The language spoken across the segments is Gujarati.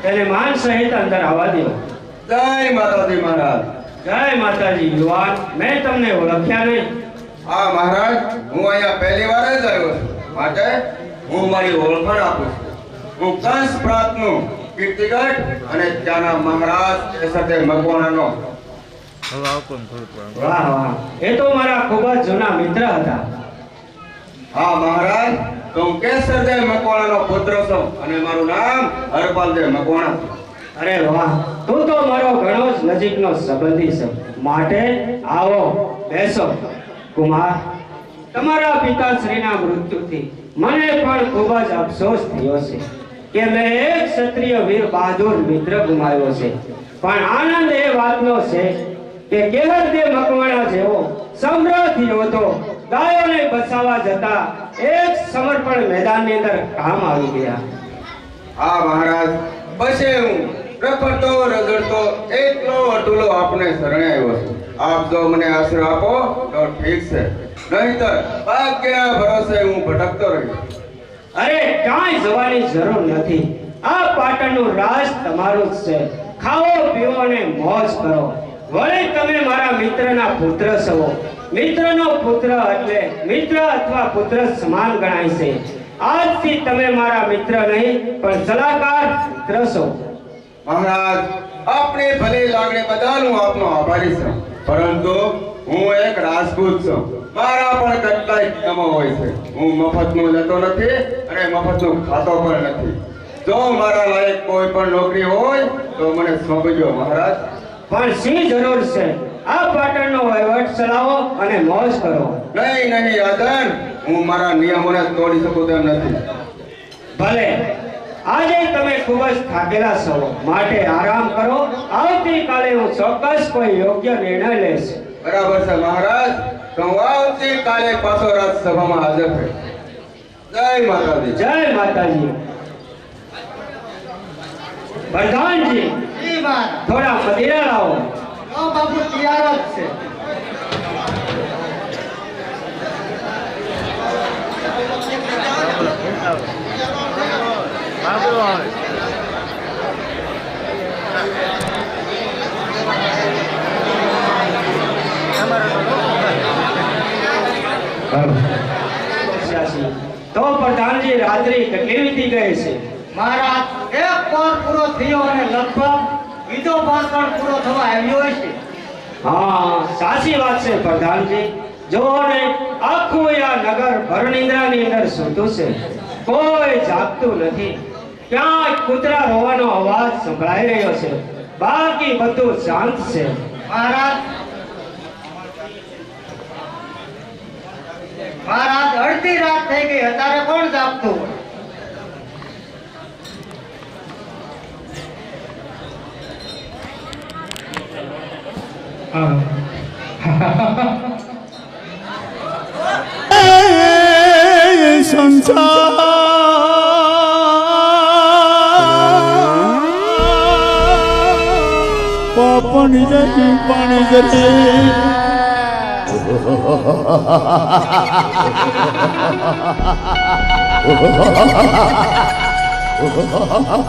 તેને માન સહિત અંદર આવવા દો. જય માતાજી મહારાજ. જય માતાજી. યુવાન, મેં તમને ઓળખ્યા નહીં. હા મહારાજ, હું અહીંયા પહેલી વાર જ આવ્યો છું, માટે હું મારી ઓળખાણ આપું છું. હું કંસ પ્રાંતનું કીર્તિગઢ અને ત્યાંના મહારાજ કેસરદેવ મકવાણાનો. વાહ વાહ, એ તો મારા ખૂબ જ જૂના મિત્ર હતા. હા મહારાજ, તો હું કેસરદેવ મકવાણાનો પુત્ર છું અને મારું નામ હરપાલદેવ મકવાણા છે. અરે વાહ, તું તો મારો ઘણો જ નજીકનો સંબંધી છે. માટે આવો, બેસો. કુમાર, તમારા પિતાશ્રીના મૃત્યુથી મને પણ ખૂબ જ અફસોસ થયો છે કે મેં એક ક્ષત્રિય વીર બહાદુર મિત્ર ગુમાવ્યો છે. પણ આનંદ એ વાતનો છે કે કેહરદેવ મકવાણા જેવો સમૃદ્ધ યોદ્ધો ગાયોને બચાવવા જતા એક સમર્પણ મેદાનની અંદર કામ આવી ગયા. હા મહારાજ, પછી હું રખડતો રગડતો એકલો અટુલો આપને શરણે આવ્યો છું. આપ જો મને આશરો આપો તો ઠીક છે, નહીંતર ભાગ્યના ભરોસે હું ભટકતો રહીશ. અરે કાંઈ જવાની જરૂર નથી. આ પાટણનું રાજ તમારું જ છે. ખાઓ પીઓ અને મોજ કરો. વળી તમે મારા મિત્રના પુત્ર છો. મિત્રનો પુત્ર એટલે મિત્ર અથવા પુત્ર સમાન ગણાય છે. આજથી તમે મારા મિત્ર નહીં પણ સલાહકાર મિત્ર છો. મહારાજ, આપની ભલી લાગણી બદલ હું આપનો આભારી છું, પરંતુ હું એક રાજપૂત છું. મારા પણ કેટલાય નિયમો હોય છે. હું મફતનું લેતો નથી અને મફતનું ખાતો પણ નથી. જો મારા લાયક કોઈ પણ નોકરી હોય તો મને સોંપજો મહારાજ. પણ શી જરૂર છે? આ પાટણનો વહીવટ ચલાવો અને મોજ કરો. નહીં નહીં યાદન, હું મારા નિયમોને તોડી શકું તેમ નથી. ભલે, આજે તમે ખૂબ જ થાકેલા છો, માટે આરામ કરો. આવતીકાલે હું ચોક્કસ કોઈ યોગ્ય નિર્ણય લઈશ. બરાબર છે મહારાજ, તો હું આવતીકાલે પાછો રાજસભામાં હાજર થઈશ. જય માતાજી. જય માતાજી. પ્રધાનજી, થોડા મદિરા લાવો. બાપુ તૈયાર જ છે. તો પ્રધાનજી, રાત્રિ કેટલી વીતી ગઈ છે? મહારાજ, એક પાર પૂરો થયો અને લગભગ બીજો પાર પણ પૂરો થવા આવ્યો છે. હા, સાચી વાત છે પ્રધાનજી. જોવો ને, આખું આ નગર ભરનિંદ્રાની અંદર સૂતું છે. કોઈ જાગતું નથી. ક્યાંક કૂતરા રોવાનો અવાજ સંભળાઈ રહ્યો છે, બાકી બધું શાંત છે. મહારાજ, મહારાજ, અડધી રાત થઈ ગઈ, અત્યારે કોણ જાગતું હોય? પાણી જઈ પાણી જઈ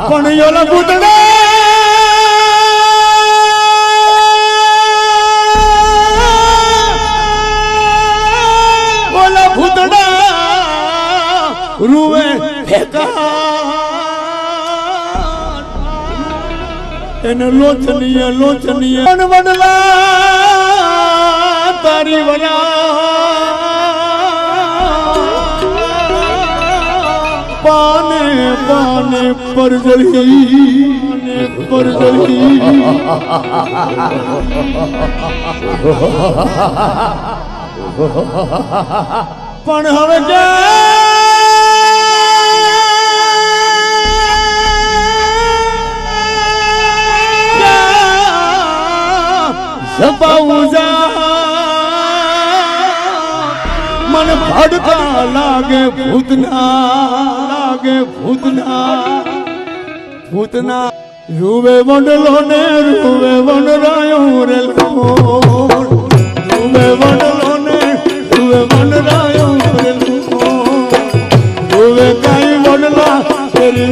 પણ ઓલા ભૂતડા રૂવે એને લોચનીય વડલા તારી વડા પાને પાને પરજળી પણ હવે मन भड़का लागे भूतना रूवे वंडलो ने रूवे वंडरायो रे रूवे वंडलो ने रूवे वंडरायो रे रूवे काई वंडला तेरी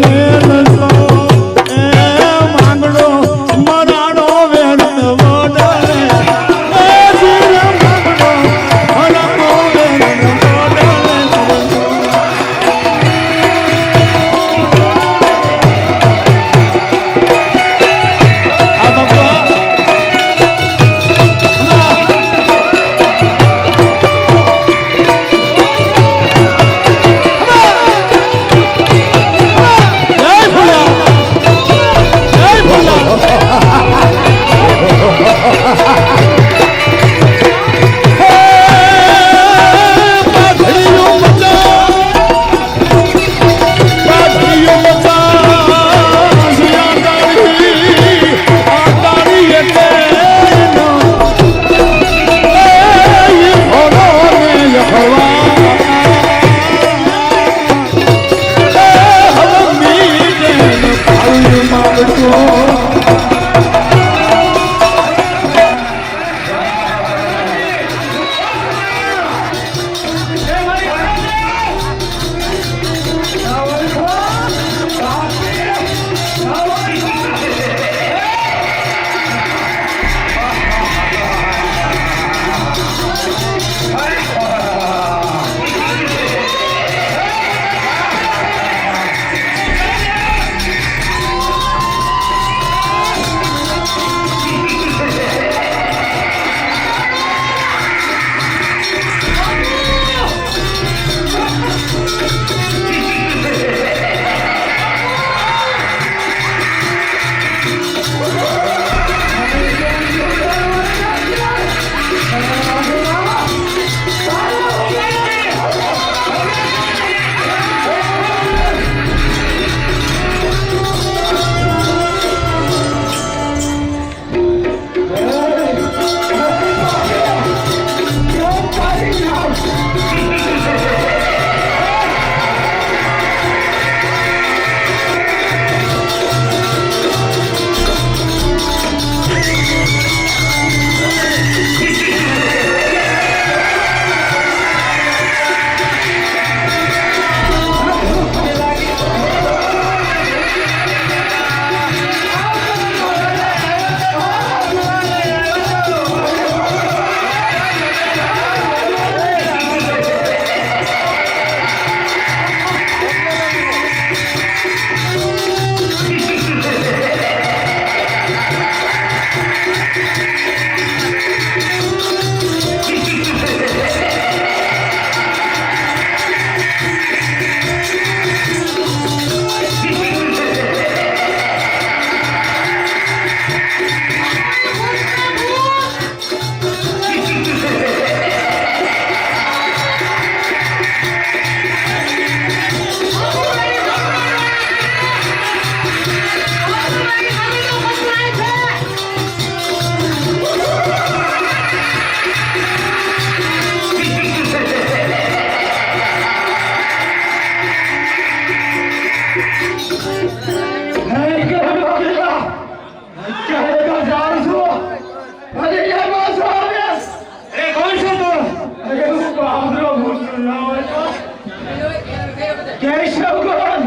કેશવગણ,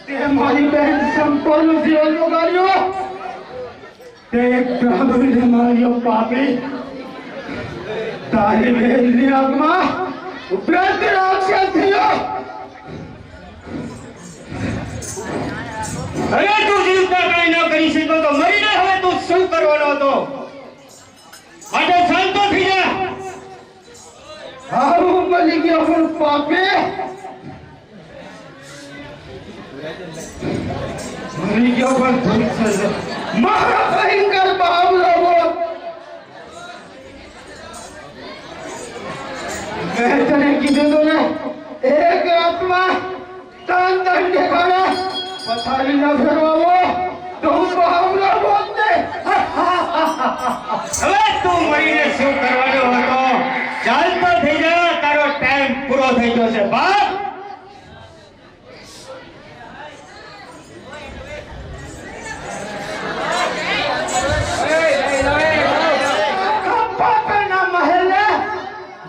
તે મારી બહેન સંપોનું જીવન બગાડ્યો. તે એક બ્રાહ્મણને માર્યો પાપી. તારી બહેનની આગમાં ઉપરાંત રાક્ષસ થયો. હવે તું જીવતા કઈ ન કરી શકો તો મરીને હવે તું શું કરવાનો હતો? માટે શાંત થઈ જા. હારું મળી ગયો પણ પાપી. મરી ગયો પણ ભૂલ છે. મારો ભયંકર બાબલો બોલ. મેં તને કીધું તું ને, એક રાતમાં તન દંડ દેખાડે પથારી ન ફેરવાવો તો હું બાબલો બોલતે. હવે તું મરીને શું કરવાનો હતો? ચાલતો થઈ જા, તારો ટાઈમ પૂરો થઈ ગયો છે બાપ. પાપાના મહેલે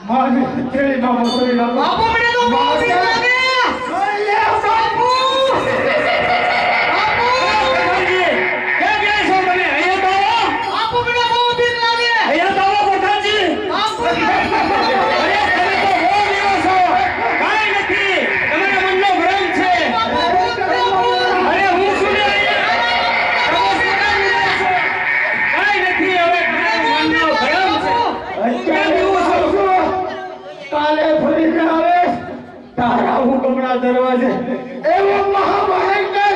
મારી હથેળીમાં મોકલી લાવો. બાપુ મને તો બહુ બીક લાગે. બાપુ પ્રધાનજી, ક્યાં ગયા છો તમે? અહીંયા તો આવો. બાપુ મને બહુ બીક લાગે. અહીંયા તો આવો પ્રધાનજી. બાપુ અરે તમે તો બહુ બીવો છો. કાંઈ નથી, તમારા મનનો ભ્રમ છે. અરે હું શું લે અહીંયા? તમે શું કામ લે છો? કાંઈ નથી, હવે તમારા મનનો ભ્રમ છે. ક્યાં બીવો છો? કાલે ફરીને આવે તારા હુકમના દરવાજે એવો મહાભયંકર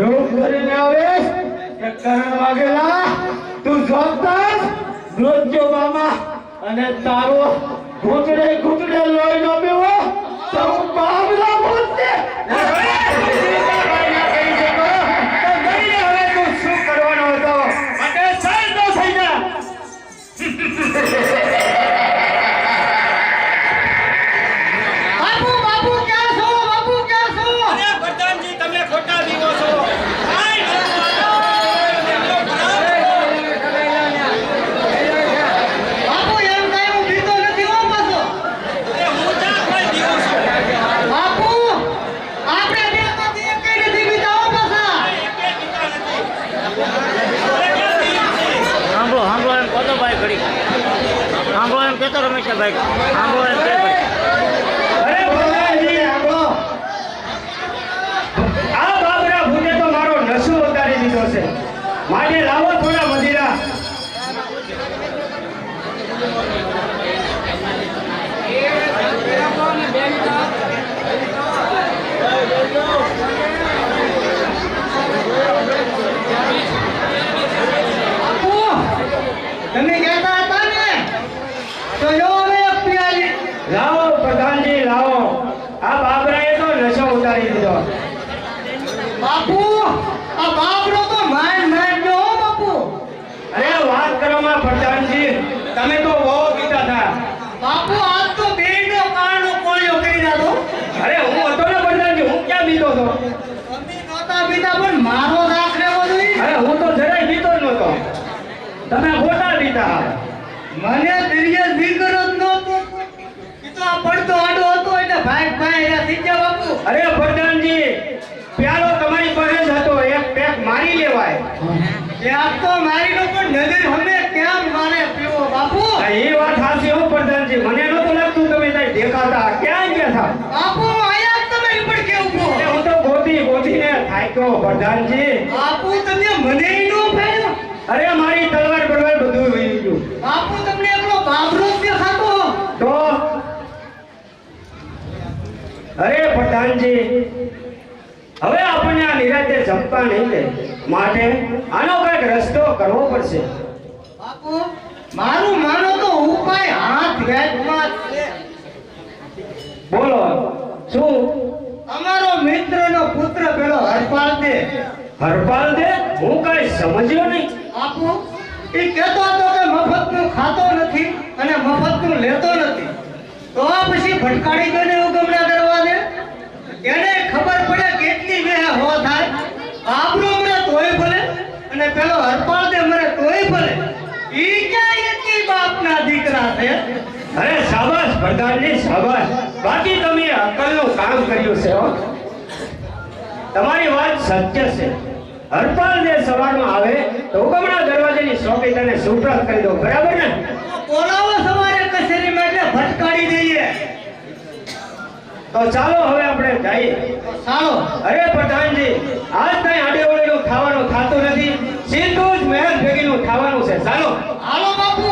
રૂપ ધરીને આવે કે કરણ વાગેલા તું જોતા જ મૃત્યુ મામા અને તારો ઘૂંટડે ઘૂંટડે લોહી નો પીવો તો હું બાબલા બોલતે. હવે તું શું કરવાનો હતો? માટે શાંત થઈ જા. બાપુ બાપુ ક્યાં છો? બાપુ ક્યાં છો? અરે પ્રધાનજી, તમે ખોટા બીવો છો. બાપુ એમ કાંઈ હું બીતો નથી હો પાછો. બાપુ આપણે બે માંથી એકેય નથી બીતા હો પાછા. સાંભળો સાંભળો એમ કહો તો ભાઈ ઘડી સાંભળો એમ કહેતો રમેશભાઈ સાંભળો એમ કહે ભાઈ. અરે પ્રધાનજી, આ બાબરા ભૂતે તો મારો નશો ઉતારી દીધો છે. માટે લાવો થોડા મદિરા. બાપુ તમે કહેતા હતા ને તો જો હવે એક પિયાલી. લાવો પ્રધાનજી, લાવો. આ બાબરાએ તો નશો ઉતારી દીધો. બાપુ આ બાપરો તો માર માર જો હો બાપુ. અરે વાત કરવામાં પ્રધાનજી, તમે તો બહુ પીતા હતા. બાપુ આજ તો બેનો કાળનો કોળિયો કરી નાખો. અરે હું હતો ને પ્રધાનજી, હું ક્યાં પીતો હતો? તમે નહોતા પીતા પણ મારો રાખ લેવો જોઈએ. અરે હું તો જરાય પીતો જ નહોતો. તમે ખોટા પીતા. મને દિવ્ય દીકરો જ નહોતો. એ તો આ પડતો આડો હતો એટલે ભાગ ભાઈ થઈ ગયા બાપુ. અરે પ્રધાનજી, પ્યાલો તમારી પાસે જ હતો, એક પેક મારી લેવાય. ત્યાં તો મારી નો પણ નજર હમે કેમ મારે પીવો બાપુ. આ એ વાત સાચી હો પ્રધાનજી, મને નહોતું લાગતું તમે ત્યાં દેખાતા. ક્યાં ગયા હતા? બાપુ આયા જ તમે પણ કેવું કહો. અરે હું તો ગોતીને થાક્યો પ્રધાનજી. બાપુ તમે મને નો ફાડ્યો. અરે મારી તલવાર બળવાર બધું વહી ગયું. બાપુ તમને એકલો બાબરો જ દેખાતો. તો અરે પ્રધાનજી, હવે આપણને આ નિરાતે જમવા નહીં દે. માટે આનો કઈક રસ્તો કરવો પડશે. બાપુ મારું માનો તો ઉપાય હાથ વેચમાં જ છે. બોલો શું? અમારો મિત્રનો પુત્ર પેલો હરપાલ દે. હરપાલ દે? હું કઈ સમજ્યો નહીં. બાપુ એ કહેતો હતો કે મફતનું ખાતો નથી અને મફતનું લેતો નથી. તો પછી ભટકાડી દો ને ઉગમણા કરવા દે. એને ખબર પડે કેટલી વેહ હો થાય. બાબરો મરે તોય ભલે અને પેલો હરપાલ દે મરે તોય ભલે. ઈ ક્યાં એકી બાપના દીકરા છે. અરે શાબાશ પ્રધાનજી, શાબાશ. બાકી તમે અકલનું કામ કર્યું છે હો. તમારી વાત સત્ય છે. હરપાલ જે સવારમાં આવે તો ઉગમણા દરવાજાની ચોકી તને સુપ્રત કરી દો, બરાબર ને? બોલાવો સવારે કચેરીમાં એટલે ભટકાડી દઈએ. તો ચાલો હવે આપણે જઈએ. ચાલો. અરે પઠાણજી, આજ કઈ આડેવડેનું ખાવાનું થાતું નથી, સીધું જ મહેલ ભેગીનું ખાવાનું છે. ચાલો. હાલો બાપુ.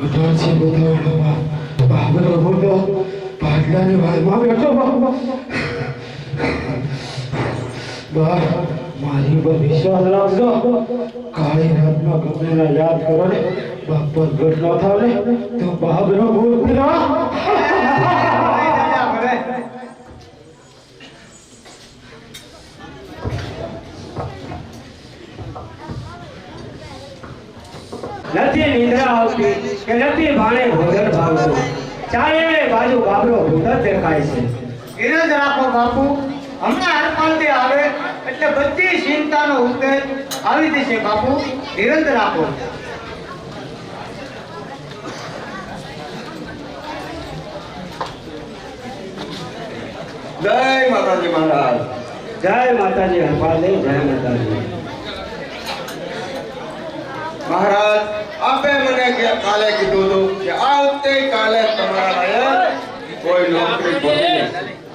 ઉઠાડશે બધા બાબરો બોલો પાટલાની વાયમાં બેઠો બાબા મારી પર વિશ્વાસ રાખજો. કાળી રાતમાં ગમેના યાદ કરો ને બાપ પર ઘટ ન થાવ ને તો બાબરો ભૂલ નથી નિંદ્રા આવતી કે નથી ભાણે ભોજન ભાવતું, ચારે બાજુ બાબરો ભૂત દેખાય છે. ધીરજ રાખો બાપુ, હમણાં હરપાલથી આવે એટલે બધી ચિંતાનો ઉકેલ આવી જશે બાપુ. ધીરજ રાખો. જય માતાજી મહારાજ. જય માતાજી હરપાલદેવ, જય માતાજી. મહારાજ, આપે મને કાલે કીધું હતું કે આવતે કાલે તમારા લાયક કોઈ નોકરી ખોલી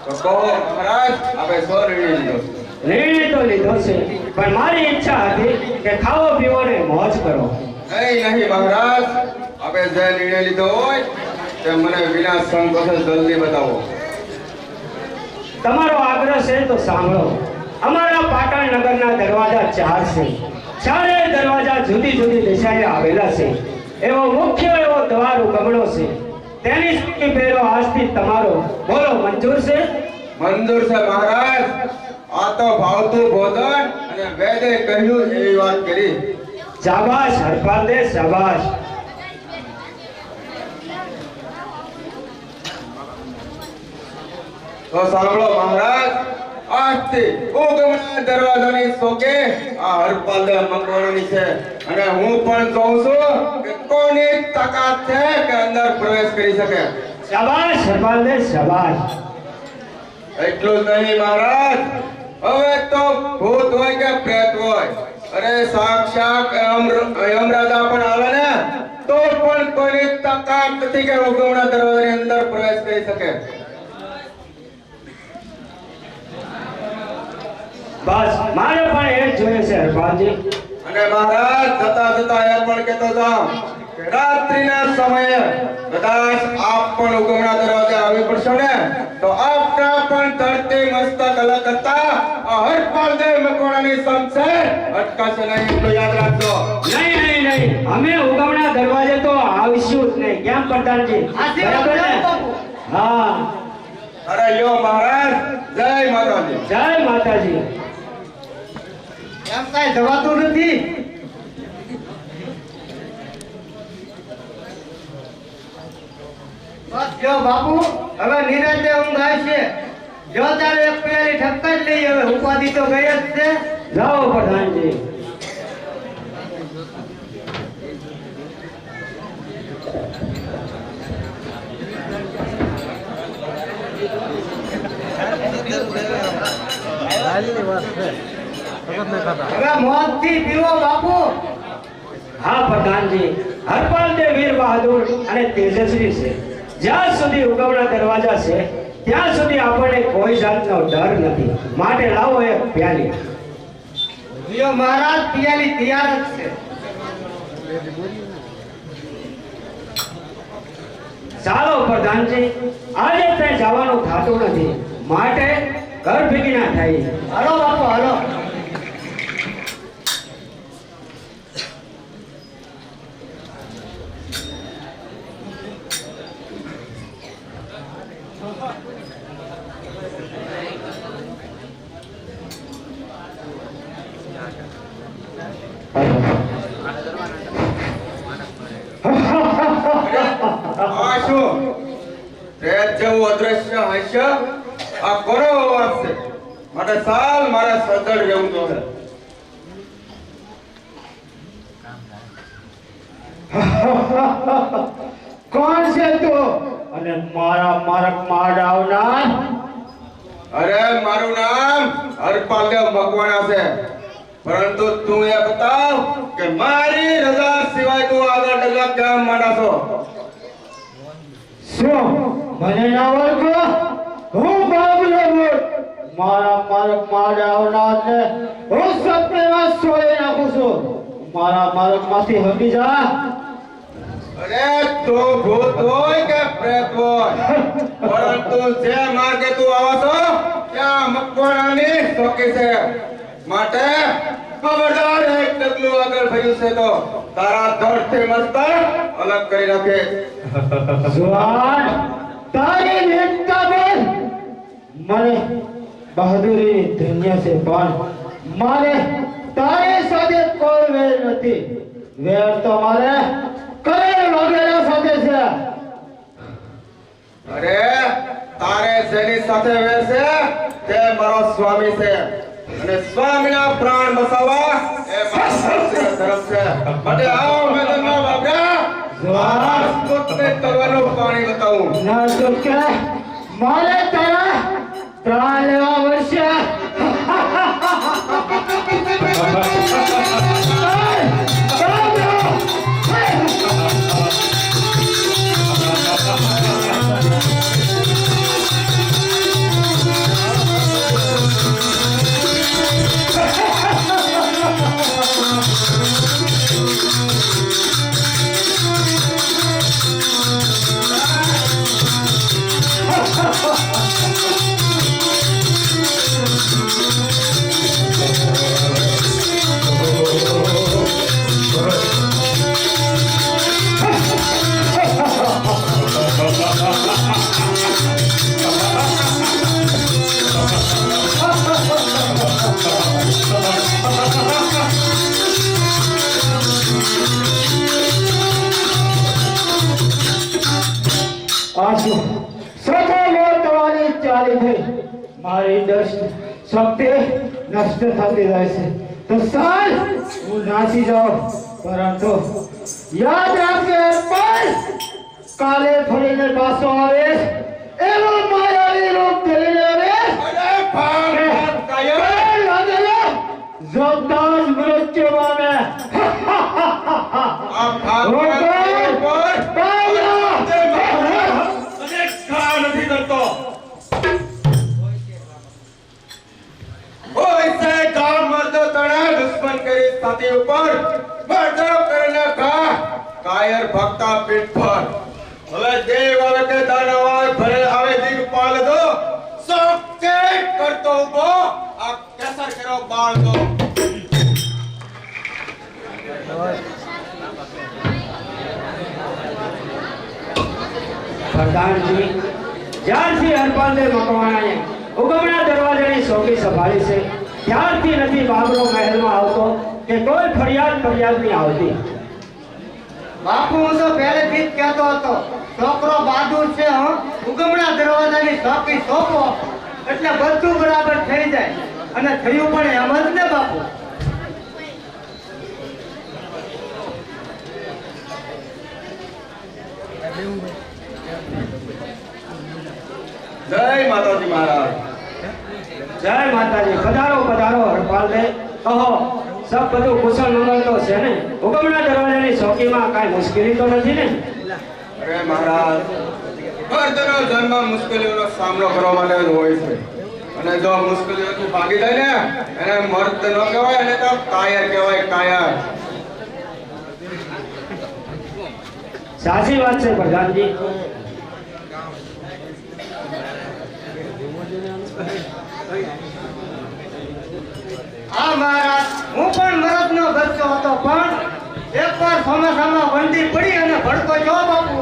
તો કહો મહારાજ, આપે સો નિર્ણય લીધો. નિર્ણય તો લીધો છે, પણ મારી ઈચ્છા હતી કે ખાવો પીવો ને મોજ કરો. નહીં મહારાજ, આપે જે નિર્ણય લીધો હોય તે મને વિના સંકોચે જલ્દી બતાવો. તમારો આગ્રહ છે તો સાંભળો. અમારા પાટણ નગરના દરવાજા 4 છે. ચારે દરવાજા જુદી જુદી દિશાએ આવેલા છે. એવો મુખ્ય એવો દ્વાર ઉગમણો છે. તેની સુધી પહેલો આજથી તમારો. બોલો, મંજૂર છે? મંજૂર છે મહારાજ. આ તો ભાવતું ભોજન અને વેદે કહ્યું એવી વાત કરી. શાબાશ હરપાલદેવ, શાબાશ. તો સાંભળો મહારાજ, આજથી ઉગમણા દરવાજાની શોકે આ હરપાલદેવ મકવાણાની છે અને હું પણ કહું છું કે કોની તાકાત છે કે અંદર પ્રવેશ કરી શકે. શાબાશ હરપાલદેવ, શાબાશ. એટલું જ નહીં મહારાજ, હવે તો ભૂત હોય કે પ્રેત હોય, અરે સાક્ષાત યમરાજા પણ આવે ને તો પણ કોઈની તાકાત નથી કે ઉગમણા દરવાજાની અંદર પ્રવેશ કરી શકે. બસ મારે પણ એ જ જોઈએ છે હરપાલજી. અને મહારાજ, જતા જતા એ પણ કહેતો જાઉં કે રાત્રિના સમયે કદાચ આપ પણ ઉગમણા દરવાજે આવી પડશો ને તો આપના પણ ધરતી મસ્તક અલગ કરતા આ હરપાલદેવ મકવાણાની સમશે અટકાશે નહીં, એટલું યાદ રાખજો. નહીં, અમે ઉગમણા દરવાજે તો આવીશું જ નહીં. કેમ પ્રધાનજી? બરાબર ને? હા. અરે યો મહારાજ, જય માતાજી. જય માતાજી. એમ કાંઈ જવાતું નથી. બસ જો બાપુ, હવે નિરાંતે ઊંઘ આવશે. જો તારે એક પેલી ઠપકા જ લઈ, હવે ઉપાધિ તો ગઈ જ છે. જાઓ પ્રધાનજી. હવે મોજથી પીવો બાપુ. હા પ્રધાનજી, હરપાલદેવ વીર બહાદુર અને તેજસ્વી છે. જ્યાં સુધી ઉગમણા દરવાજા છે ત્યાં સુધી આપણને કોઈ જાતનો ડર નથી. માટે લાવો એક પ્યાલી. જો મહારાજ, પિયાલી તૈયાર જ છે. ચાલો પ્રધાનજી, આજે ત્યાં જવાનું થતું નથી, માટે ઘર ભેગી ના થાય. હાલો બાપુ, હાલો. આ શું પ્રેત જેવું અદ્રશ્ય હાસ્ય? આ કોનો અવાજ છે? માટે સાલ મારે સજ્જડ જેવું તો છે. કોણ છે તું અને મારા મારક માડ આવનાર? અરે મારું નામ હરપાલદેવ મકવાણા છે, પરંતુ તું એ બતાવ કે મારી રજા સિવાય તું આગળ ડગલા કેમ માંડા છો? શું મને ના ઓળખો? હું બાબલો બોલ. મારા મારક માડ આવનાર ને હું સપનેમાં સોળી નાખું છું. મારા મારક માંથી હટી જા. અરે તો ભૂત હોય કે પ્રેત હોય, પરંતુ જે માર્ગે તું આવો છો ત્યાં મકવાણાની ચોકી છે. માટે ખબરદાર, એક ડગલું આગળ ભર્યું છે તો તારા ધડથી મસ્તક અલગ કરી નાખે. જવાન, તારી વીરતા બોલ. મને બહાદુરીની ધન્ય છે, પણ મારે તારી સાથે કોઈ વેર નથી. વેર તો મારે કરેલ વગેરે સાથે છે. અરે તારે જેની સાથે વેર છે તે મારો સ્વામી છે, અને સ્વામીના પ્રાણ બચાવવા એ મારો શાસ્ત્રીય ધર્મ છે. માટે આવો મેદાનમાં બાબરા, રાજપૂતને તરવાનું પાણી બતાવું. ના તો કે મારે તારા પ્રાણ લેવા મળશે. આશુ સતો મોતવાની ચાલી થઈ. મારી દષ્ટ શક્તિ નષ્ટ થતી જાય છે. તો સાલ હું નાસી જાઉં, પરંતુ યાદ રાખજે અર્પણ, કાલે ફરીને પાછો આવે એવો માયાવી રૂપ ધરીને આવે. જોતા જ મૃત્યુ પામે. નથી કરતો ઓઈસે ગામ મર્દો તણા દુશ્મન કરી છાતી ઉપર મર્દો કરીને કા કાયર ભક્તા પીઠ પર. હવે દેવ આવે કે દાનવ આવે ભલે આવે દિગપાલ દો સોકે કરતો ઉભો આ કેસર કરો બાળ દો. પ્રધાનજી, જ્યારથી હરપાલે મકવાણાએ ઉગમણા દરવાજાની ચોકી સંભાળી છે ત્યારથી નથી બાબરો મહેલમાં આવતો કે કોઈ ફરિયાદ નહીં આવતી. બાપુ હું તો પહેલેથી જ કહેતો હતો છોકરો બહાદુર છે. ઉગમણા દરવાજાની ચોકી સોંપો એટલે બધું બરાબર થઈ જાય. અને થયું પણ એમ જ ને બાપુ. જય માતાજી મહારાજ. જય માતાજી. પધારો પધારો હરપાલને. કહો, સબ બધું કુશળ મંગળ તો છે ને? ઉગમણા દરવાજાની ચોકીમાં કાંઈ મુશ્કેલી તો નથી ને? અરે મહારાજ, મર્દનો જન્મ મુશ્કેલીઓનો સામનો કરવા માટે જ હોય છે. અને જો મુશ્કેલીઓથી ભાગી જાય ને એને મર્દ ન કહેવાય, એને તો કાયર કહેવાય, કાયર. સાચી વાત છે પ્રધાનજી. હા મહારાજ, હું પણ મરદનો બચ્ચો હતો, પણ એકવાર ચોમાસામાં વંડી પડી અને ભડકો જો બાપુ.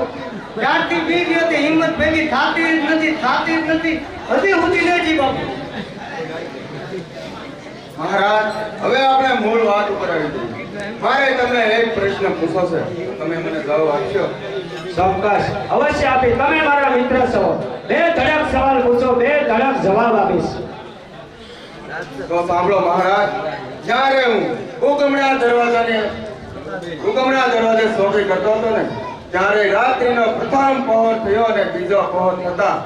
ત્યારથી બીજ હતી હિંમત ભેગી થાતી જ નથી. હજી સુધી નથી બાપુ. મહારાજ, હવે આપણે મૂળ વાત ઉપર આવી જઈએ. મારે તમને એક પ્રશ્ન પૂછવો છે, તમે મને જવાબ આપશો? ચોક્કસ, અવશ્ય આપી. તમે મારા મિત્ર છો. બે ધડક સવાલ પૂછો, બે ધડક જવાબ આપીશ. તો સાંભળો મહારાજ, જ્યારે હું ઉગમણા દરવાજે ચોકી કરતો હતો ને ત્યારે રાત્રિનો પ્રથમ પહોર થયો અને બીજો પહોર થતા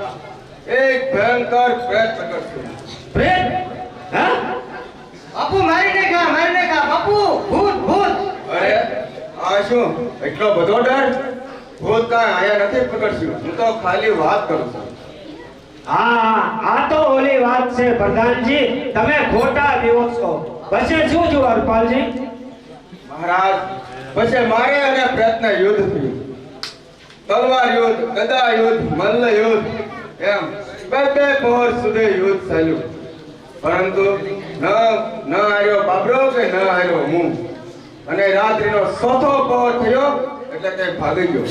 એક ભયંકર પ્રેત પ્રગટ થયો. પ્રેત? હા? બાપુ મારી નાખા બાપુ. ભૂત. અરે આ શું એટલો બધો ડર? ભૂત કાંઈ આયા નથી પ્રગટ્યું, હું તો ખાલી વાત કરું છું. હા, આ તો ઓલી વાત છે પ્રધાનજી. તમે ખોટા દીવો છો. પછી શું છું હરપાલજી? મહારાજ, પછી મારે અને પ્રયત્ન યુદ્ધ થયું. તલવાર યુદ્ધ, ગદા યુદ્ધ, મલ્લ યુદ્ધ, એમ બે પહોર સુધી યુદ્ધ ચાલ્યું. પરંતુ ન હાર્યો બાબરો કે ન હાર્યો હું. અને રાત્રિનો ચોથો પહોર થયો એટલે તે ભાગી ગયો.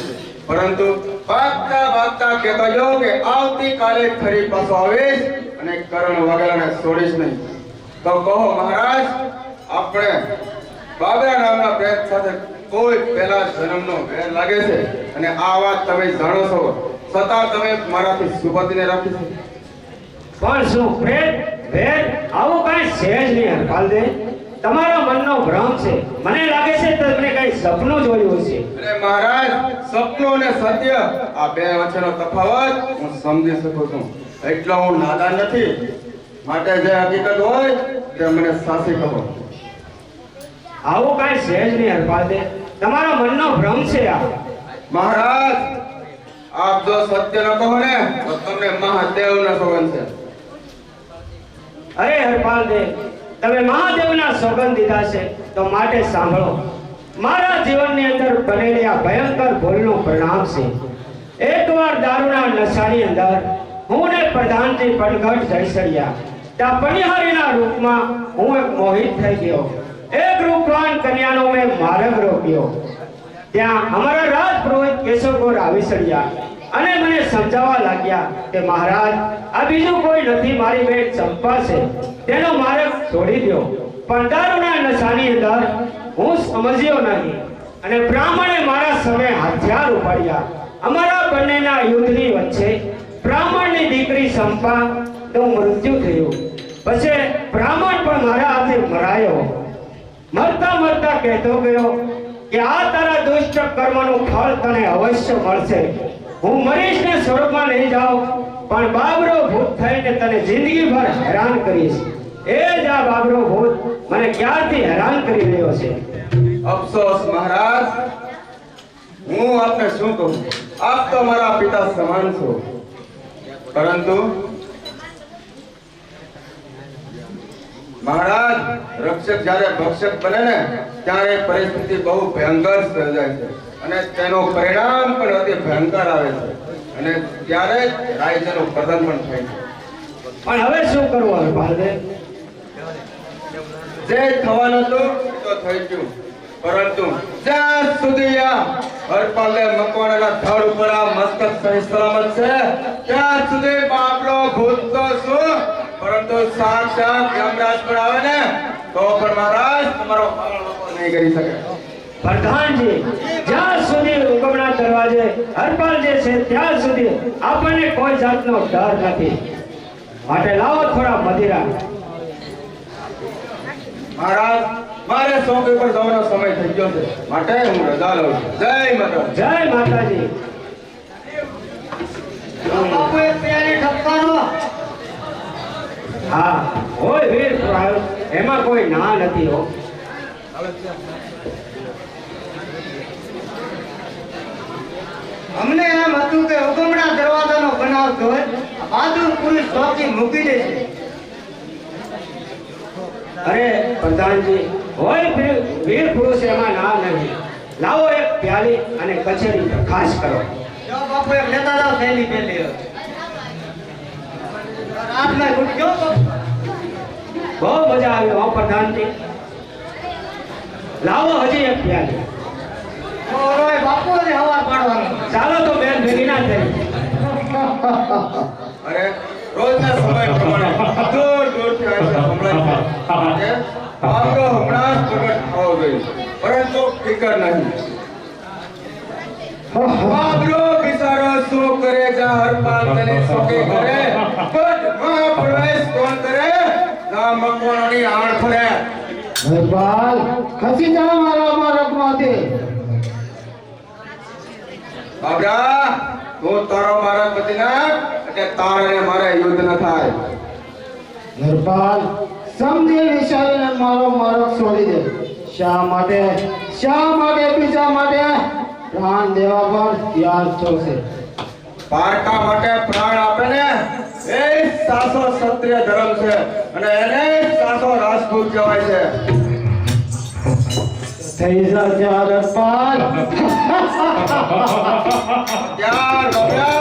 પરંતુ ભાગતા કહેતો ગયો કે આવતીકાલે ફરી પાછો આવીશ અને કરણ વગેરેને છોડીશ નહીં. તો કહો મહારાજ, આપણે બાબરા નામના પ્રેત સાથે કોઈ પહેલા જન્મનો વેર લાગે છે અને આ વાત તમે જાણો છો, છતાં તમે મારાથી સુપતિને રાખી છે. પણ શું પ્રેત વેર આવું કાંઈ છે જ નહીં હરપાલજી. તમારા મનનો ભ્રમ છે. મને લાગે છે તમને કઈ સપનું જોયું હશે. અરે મહારાજ, સપનું અને સત્ય આ બે વચ્ચેનો તફાવત હું સમજી શકું છું. એટલો હું નાદાન નથી. માટે જે હકીકત હોય તે મને સાચી કહો. આવું કાંઈ સહેજ નહીં હરપાલદેવ, તમારા મનનો ભ્રમ છે આ. મહારાજ, આપ જો સત્ય ન કહો ને તો તમને મહાદેવના સોગંદ છે. અરે હરપાલદેવ, તમે મહાદેવના સોગંદ દીધા છે તો માટે સાંભળો. મારા જીવનની અંદર બનેલી આ ભયંકર ભૂલનું પરિણામ છે. એકવાર દારૂના નશાની અંદર હું ને પ્રધાનજી પનગઢ જઈ ચડ્યા. ત્યાં પનિહારીના રૂપમાં હું એક મોહિત થઈ ગયો. એક રૂપવાન કન્યાનો મેં માર્ગ રોક્યો. ત્યાં અમારા રાજપુરોહિત કેશવગોર આવી ચડ્યા અને મને સમજાવવા લાગ્યા કે મહારાજ, આ બીજું કોઈ નથી, મારી બેન ચંપા છે, તેનો માર્ગ છોડી દો. પણ દારૂના નશાની અંદર હું સમજ્યો નહીં અને બ્રાહ્મણે મારા સામે હથિયાર ઉપાડ્યા. અમારા બંનેના યુદ્ધની વચ્ચે બ્રાહ્મણની દીકરી ચંપાનું મૃત્યુ થયું. પછી બ્રાહ્મણ પણ મારા હાથે મરાયો. મરતા મરતા કહેતો ગયો કે આ તારા દુષ્ટ કર્મનું ફળ તને અવશ્ય મળશે. હું મરીશ ને સ્વર્ગમાં નહીં જાઉં, પણ બાબરો ભૂત થઈને તને જિંદગીભર હેરાન કરીશ. એ જ આ બાબરો ભૂત મને ક્યારથી હેરાન કરી રહ્યો છે. અફસોસ મહારાજ, હું આપને શું કહું? આપ તો મારા પિતા સમાન છો, પરંતુ મહારાજ, રક્ષક જ્યારે ભક્ષક બને ને ત્યારે પરિસ્થિતિ બહુ ભયંકર સર્જાય છે અને તેનું પરિણામ પણ અતિ ભયંકર આવે છે અને ત્યારે જ રાજ્યનું પતન પણ થાય છે. પણ હવે શું કરવું હરપાલદેવ? જે થવાનું હતું એ તો થઈ ગયું, પરંતુ જ્યાં સુધી આ હરપાલદેવ મકવાણાના ધડ ઉપર આ મસ્તક સહી સલામત છે ત્યાં સુધી બાપલો ભૂત તો શું, પરંતુ સાક્ષાત યમરાજ પણ આવે ને તો પણ મહારાજ તમારો પાલન નહીં કરી શકે. પ્રધાનજી, જ્યાં સુધી ઉગમણા દરવાજે હરપાલ જે છે ત્યાં સુધી આપણને કોઈ જાતનો ડર નથી. માટે લાવો થોડા મદિરા. મહારાજ, મારે ચોકી પર જવાનો સમય થઈ ગયો છે, માટે હું રજા લઉં છું. જય માતા. જય માતાજી. બાપુ એક પ્યારી ઠપકારો. હા, હોય વીર પુરાણ, એમાં કોઈ ના નથી હો. અમને એમ હતું કે ઉગમણા દરવાજાનો બનાવ જોઈ બહાદુર પુરુષ ચોકી મૂકી દેશે. અરે પ્રધાનજી, હોય વીર પુરુષ, એમાં ના નહીં. લાવો એક પ્યાલી અને કચેરી ખાસ કરો. જો બાપુ એક લેતા જાઓ થેલી પેલી. રાતમાં ગુટજો. બહુ મજા આવી હો પ્રધાનજી. લાવો હજી એક પ્યાલી. ઓરોય બાપુ ને હવા પાડવાનો. ચાલો તો બેન ભેગી ના થઈ. અરે રોજના સમય પ્રમાણે દૂર દૂરથી આ સંભળાય છે. માટે બાપરો હમણાં જ પ્રગટ થવો જોઈએ, પરંતુ ફિકર નહીં. બાપરો બિચારો શું કરે? જ્યાં હરપાલ તેને શોકે કરે, ગઢમાં પ્રવેશ કોણ કરે? ના મકવાણોની આણ ફરે. હરપાલ, ખસી જા મારા માર્ગમાંથી. બાબરા, તું તારો મારા પતિ નાખ એટલે તારે ને મારે યુદ્ધ ન થાય. હરપાલ, સમજી વિચારીને મારો માર્ગ છોડી દે. શા માટે બીજા માટે પ્રાણ દેવા પર તૈયાર થશે. પારકા માટે પ્રાણ આપે ને એ સાસો ક્ષત્રિય ધર્મ છે અને એને સાસો રાજપૂત કહેવાય છે. થઈ જા ત્યાં હરપાલ. ત્યાર બાબરા,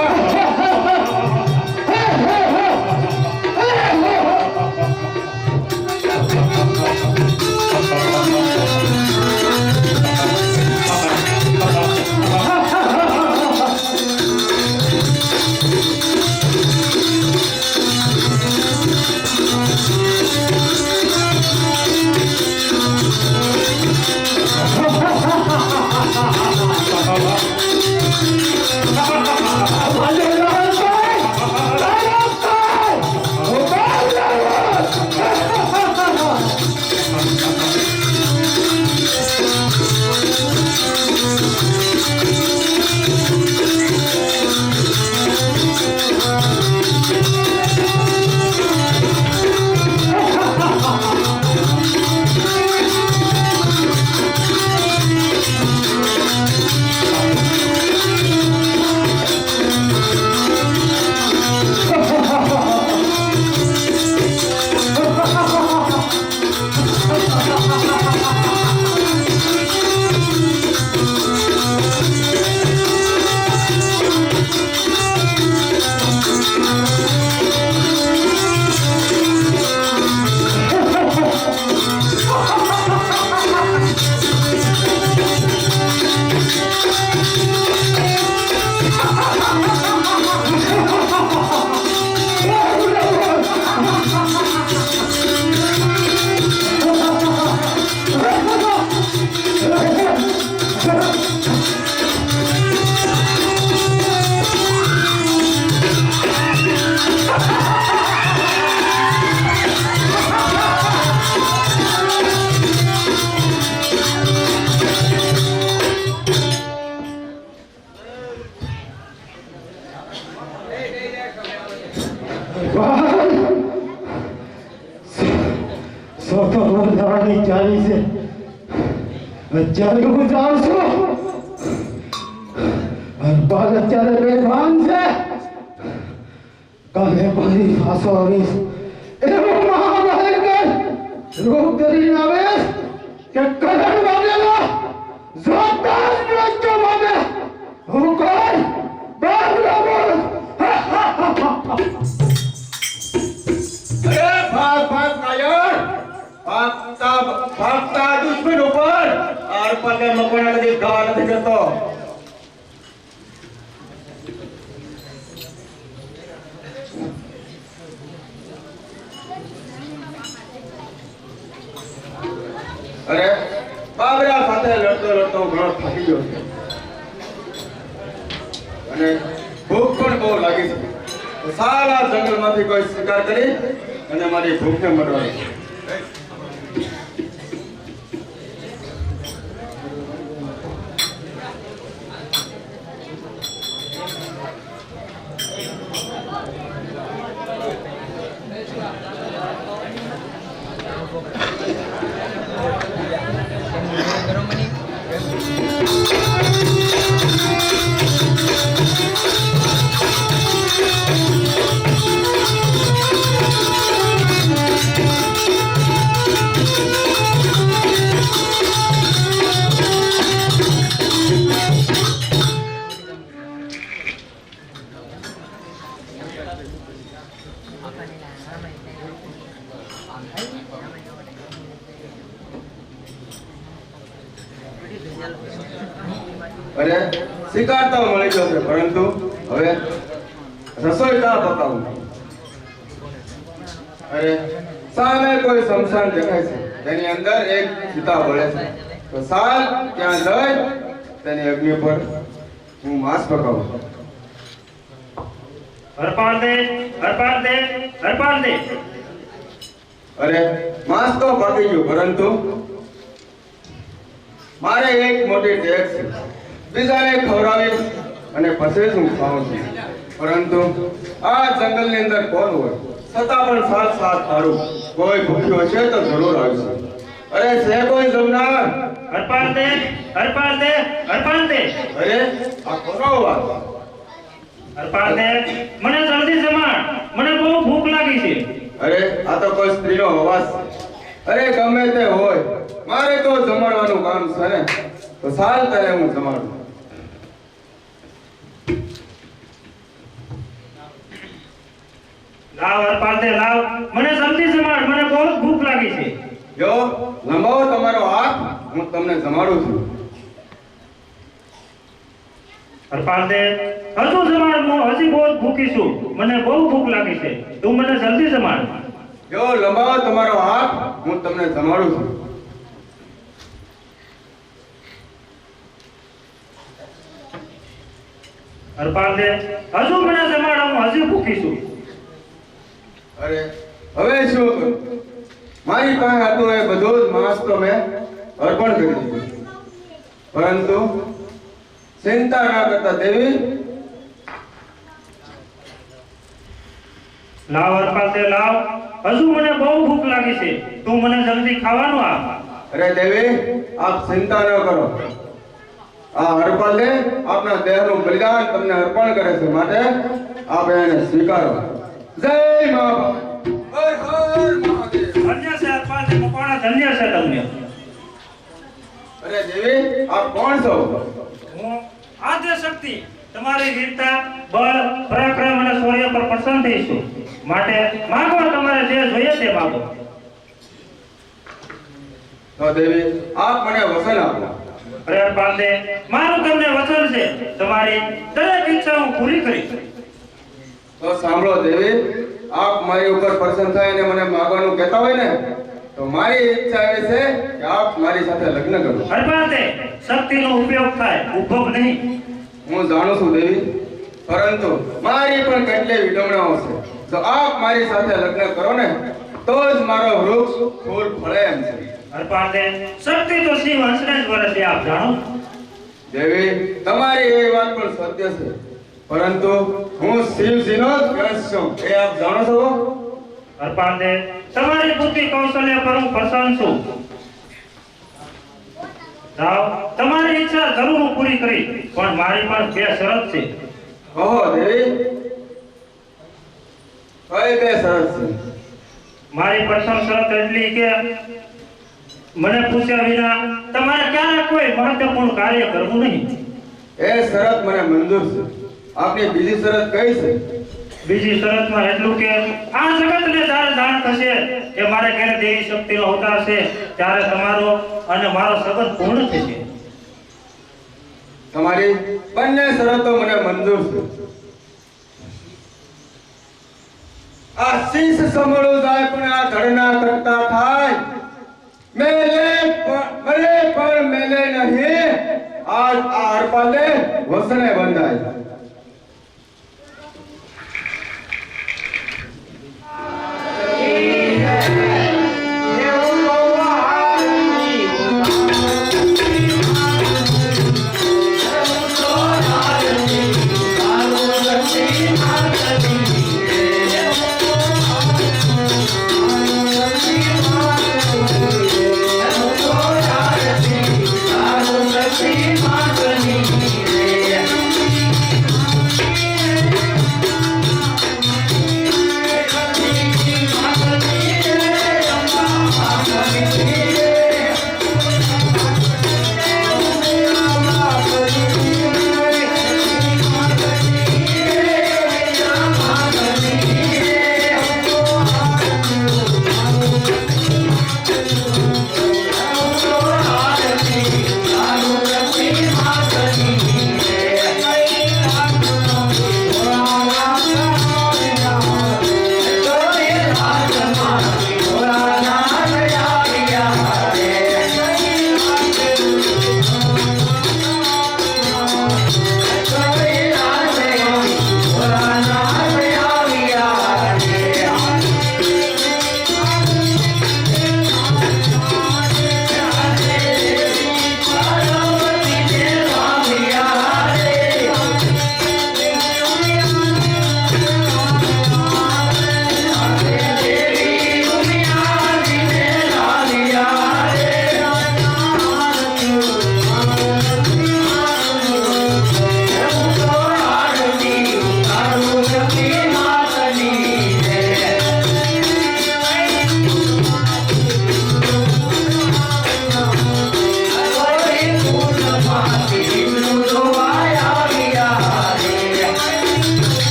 ભાંડેલા સો તો બોલવાની ચાલી છે અત્યારે હું જાઉં છું હરપાલ અત્યારે બેભાન છે કાલે મારી પાછો આવીશ એવો મહાભયંકર રોગ કરીને આવે કે કલર વાગેલો જોરદાર નૃત્ય માગે હું કોઈ બાબરા બોલ અરે ભાગ ભાગ કાયર ભાગતા દુશ્મન ઉપર હરપાલને મકોડા કદી ગવા નથી કરતો અરે બાબરા સાથે લડતો લડતો ઘણો થાકી ગયો છે અને ભૂખ પણ બહુ લાગી છે તો સારા જંગલમાંથી કોઈ શિકાર કરી અને મારી ભૂખને મરવાની અરે શિકાર તો મળી જશે પરંતુ હવે રસોઈ ના પકાવું અરે સામે કોઈ શમશાન દેખાય છે તેની અંદર એક ચિતા બળે છે તો સાલ ત્યાં લઈ તેની અગ્નિ પર હું માંસ પકાવું હરપાલ દે હરપાલ દે હરપાલ દે અરે માંસ તો પાકી ગયું પરંતુ મારે એક મોટી ટેક્સ છે બીજાને ખવડાવી અને પછી જ હું ખાઉં છું પરંતુ આ જંગલની અંદર કોણ હોય છતાં પણ સાથ સાથ હારું કોઈ ભૂખ્યો છે તો જરૂર આવશે અરે છે કોઈ જમનાર હરપાલ દે હરપાલ દે હરપાલ દે અરે આ કોનો વાત હરપાલ દે મને જલ્દી જમાડ મને બહુ ભૂખ લાગી છે અરે આ તો કોઈ સ્ત્રીનો અવાજ છે અરે ગમે તે હોય મારે તો જમાડવાનું કામ છે ને તો સાલ તારે હું જમાડું લાવ હરપાલ દે લાવ મને જલ્દી જમાડ મને બહુ ભૂખ લાગી છે જો લંબાવો તમારો હાથ હું તમને જમાડું છું હરપાલ દે હજુ જમાડ હું હજી બહુ ભૂખી છું મને બહુ ભૂખ લાગી છે તું મને જલ્દી જમાડ જો લંબાવો તમારો હાથ હું તમને જમાડું છું હરપાલ દે હજુ મને જમાડ હું હજી ભૂખી છું અરે હવે શું કરું મારી પાસે હતું એ બધું જ માંસ તો મેં અર્પણ કરી દીધું પરંતુ ચિંતા ના કરતા દેવી લાવ હરપાલ દે લાવ હજુ મને બહુ ભૂખ લાગી છે તું મને જલ્દી ખાવાનું આપ અરે દેવી આપ ચિંતા ન કરો આ હરપાલ દે આપના દેહનું બલિદાન તમને અર્પણ કરે છે માટે આપ એને સ્વીકારો જય મા હર હર મહાદેવ ધન્ય છે હરપાલ દે મકવાણા ધન્ય છે તમને અરે દેવી આપ કોણ છો હું આદ્ય શક્તિ તમારી વીરતા બળ પરાક્રમ અને શૌર્ય પર પ્રસન્ન થઈ છું માટે માંગો તમારે જે જોઈએ તે માંગો તો દેવી આપ મને વચન આપો અરે હરપાલ દે મારું તમને વચન છે તમારી દરેક ઈચ્છા હું પૂરી કરીશ તો સાંભળો દેવી આપ મારી ઉપર પ્રસન્ન થાય અને મને માગવાનું કહેતા હોય ને તો મારી ઈચ્છા એ છે કે આપ મારી સાથે લગ્ન કરો હરપાલ દે શક્તિનો ઉપયોગ થાય ઉદ્ભવ નહીં હું જાણું છું દેવી પરંતુ મારી પણ કેટલી વિડંબણાઓ છે જો આપ મારી સાથે લગ્ન કરો ને તો જ મારો વૃક્ષ ફૂલ ફળે એમ છે હરપાલ દે શક્તિ તો શિવ હંસને જ વરસે આપ જાણો દેવી તમારી એ વાત પણ સત્ય છે પરંતુ હું શિવજીનો જ સરસ છું એ આપ જાણો છો? અર્પાંડે, તમારી બુદ્ધિ કૌશલ્ય પર હું પ્રસન્ન છું. જાઓ, તમારી ઈચ્છા જરૂર હું પૂરી કરી, પણ મારી પણ બે શરત છે. ઓહો દેવી, કઈ બે સરસ છે? મારી પ્રથમ શરત એટલી કે મને પૂછ્યા વિના તમારે ક્યારે કોઈ મહત્વપૂર્ણ કાર્ય કરવું નહીં. એ શરત મને મંજૂર છે. આપની બીજી શરત કઈ છે? બીજી શરતમાં એટલું કે આ જગતને જ્યારે જાણ થશે કે મારે ઘેર દેવી શક્તિનો અવતાર છે, ત્યારે તમારો અને મારો સંબંધ પૂર્ણ થશે. તમારી બંને શરતો મને મંજૂર છે. આ શીશ સંભળું જાય પણ આ ધડના કરતા થાય. મેલે પણ મેલે નહીં. આજ આ અર્પાને વસને બંધાય.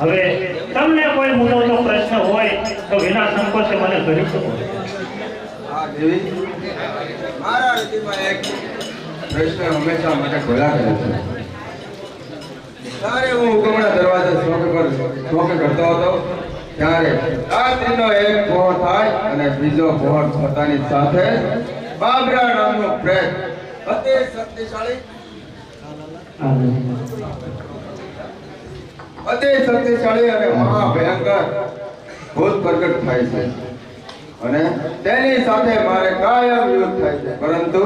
હવે તમને કોઈ મૂળવતો પ્રશ્ન હોય તો વિના સંકોચે મને કરી શકો. હા દેવી, મારા હૃદયમાં એક પ્રશ્ન હંમેશા માટે ઘોલા કરે છે. ત્યારે હું ઉગમણા દરવાજે શોકે કરતો હતો ત્યારે રાત્રિનો એક પહોર થાય અને બીજો પહોર થતાની સાથે બાબરા નામનો પ્રેત અતિ શક્તિશાળી અને મહાભયંકર ભૂત પ્રગટ થાય છે અને તેની સાથે મારે કાયમ યુદ્ધ થાય છે, પરંતુ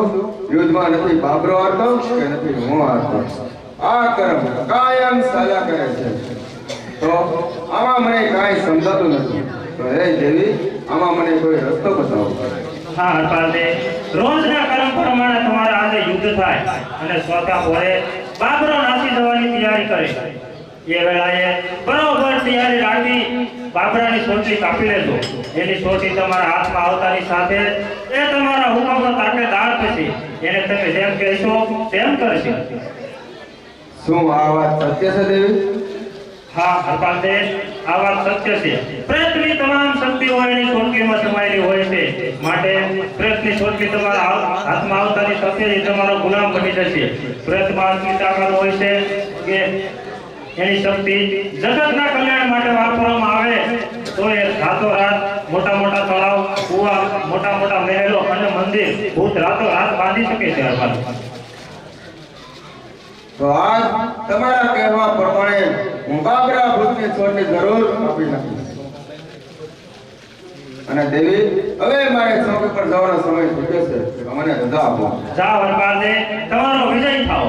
યુદ્ધમાં નથી બાબરો હારતો કે નથી હું હારતો. આ કર્મ કાયમ ચાલ્યા કરે છે. તો આમાં મને કાંઈ સમજાતું નથી. તો હે દેવી, આમાં મને કોઈ રસ્તો બતાવો. હા હરપાલને રોજના કર્મ પ્રમાણે તમારા આજે યુદ્ધ થાય અને ચોથા પોરે બાબરો નાસી જવાની તૈયારી કરે. એ વેળાએ બરોબર તૈયારી રાખી બાબરાની સોટી કાપી લેજો. એની સોટી તમારા હાથમાં આવતાની સાથે એ તમારા હુકમનો તાકેદાર થશે. એને તમે જેમ કહેશો તેમ કરશે. શું આ વાત સત્ય છે દેવી? હા હરપાલને આ વાત સત્ય છે. પ્રેતની તમામ શક્તિઓ એની સોટલીમાં સમાયેલી હોય છે. માટે પ્રેતની સોટલી તમારા હાથમાં આવતાની સાથે જ તમારો ગુલામ બની જશે. પ્રેતમાં આટલી તાકાત હોય છે કે એની શક્તિ જગતના કલ્યાણ માટે વાપરવામાં આવે તો એ રાતોરાત મોટા મોટા તળાવ, કુવા, મોટા મોટા મહેલો અને મંદિર ભૂત રાતોરાત બાંધી શકે છે. હરપાલ, તો આજ તમારા કહેવા પ્રમાણે હું બાબરા ભૂતની છોડની જરૂર આપી નાખીશ. અને દેવી, હવે મારે ચોક પર જવાનો સમય ચૂક્યો છે. તો મને રજા આપો. જાઓ હરપાલને, તમારો વિજય થાઓ.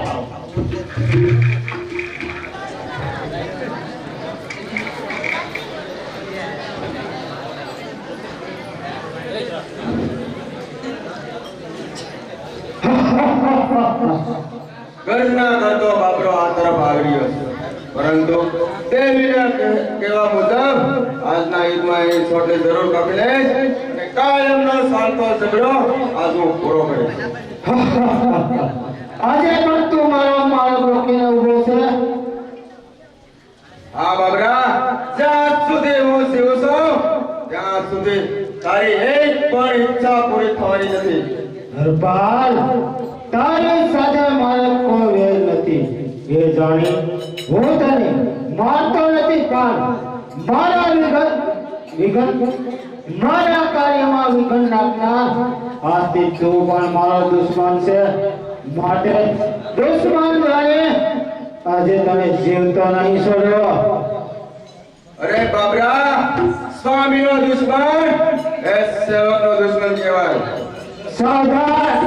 ગર્જના કરતો બાબરો આ તરફ આવી રહ્યો છે, પરંતુ દેવીના કહેવા મુજબ આજના યુદ્ધમાં એ છોડની જરૂર કાપી લઈશ અને કાયમનો શાંતો ઝઘડો આજ હું પૂરો કરીશ. આજે પણ તું મારો માર્ગ રોકીને ઊભો છે. હા બાબરા, જ્યાં સુધી હું જીવું છું ત્યાં સુધી તારી એક પણ ઈચ્છા પૂરી થવાની નથી. હરપાલ, તારી સાથે મારે કોઈ વેર નથી. એ જાણી હું તને મારતો નથી, પણ મારા કાર્યમાં વિઘન નાખનાર આજથી તું પણ મારો દુશ્મન છે. માટે દુશ્મન જાણે આજે તને જીવતો નહીં છોડ્યો. અરે બાબરા, સ્વામીનો દુશ્મન એ સેવકનો દુશ્મન કહેવાય. સાવધાન!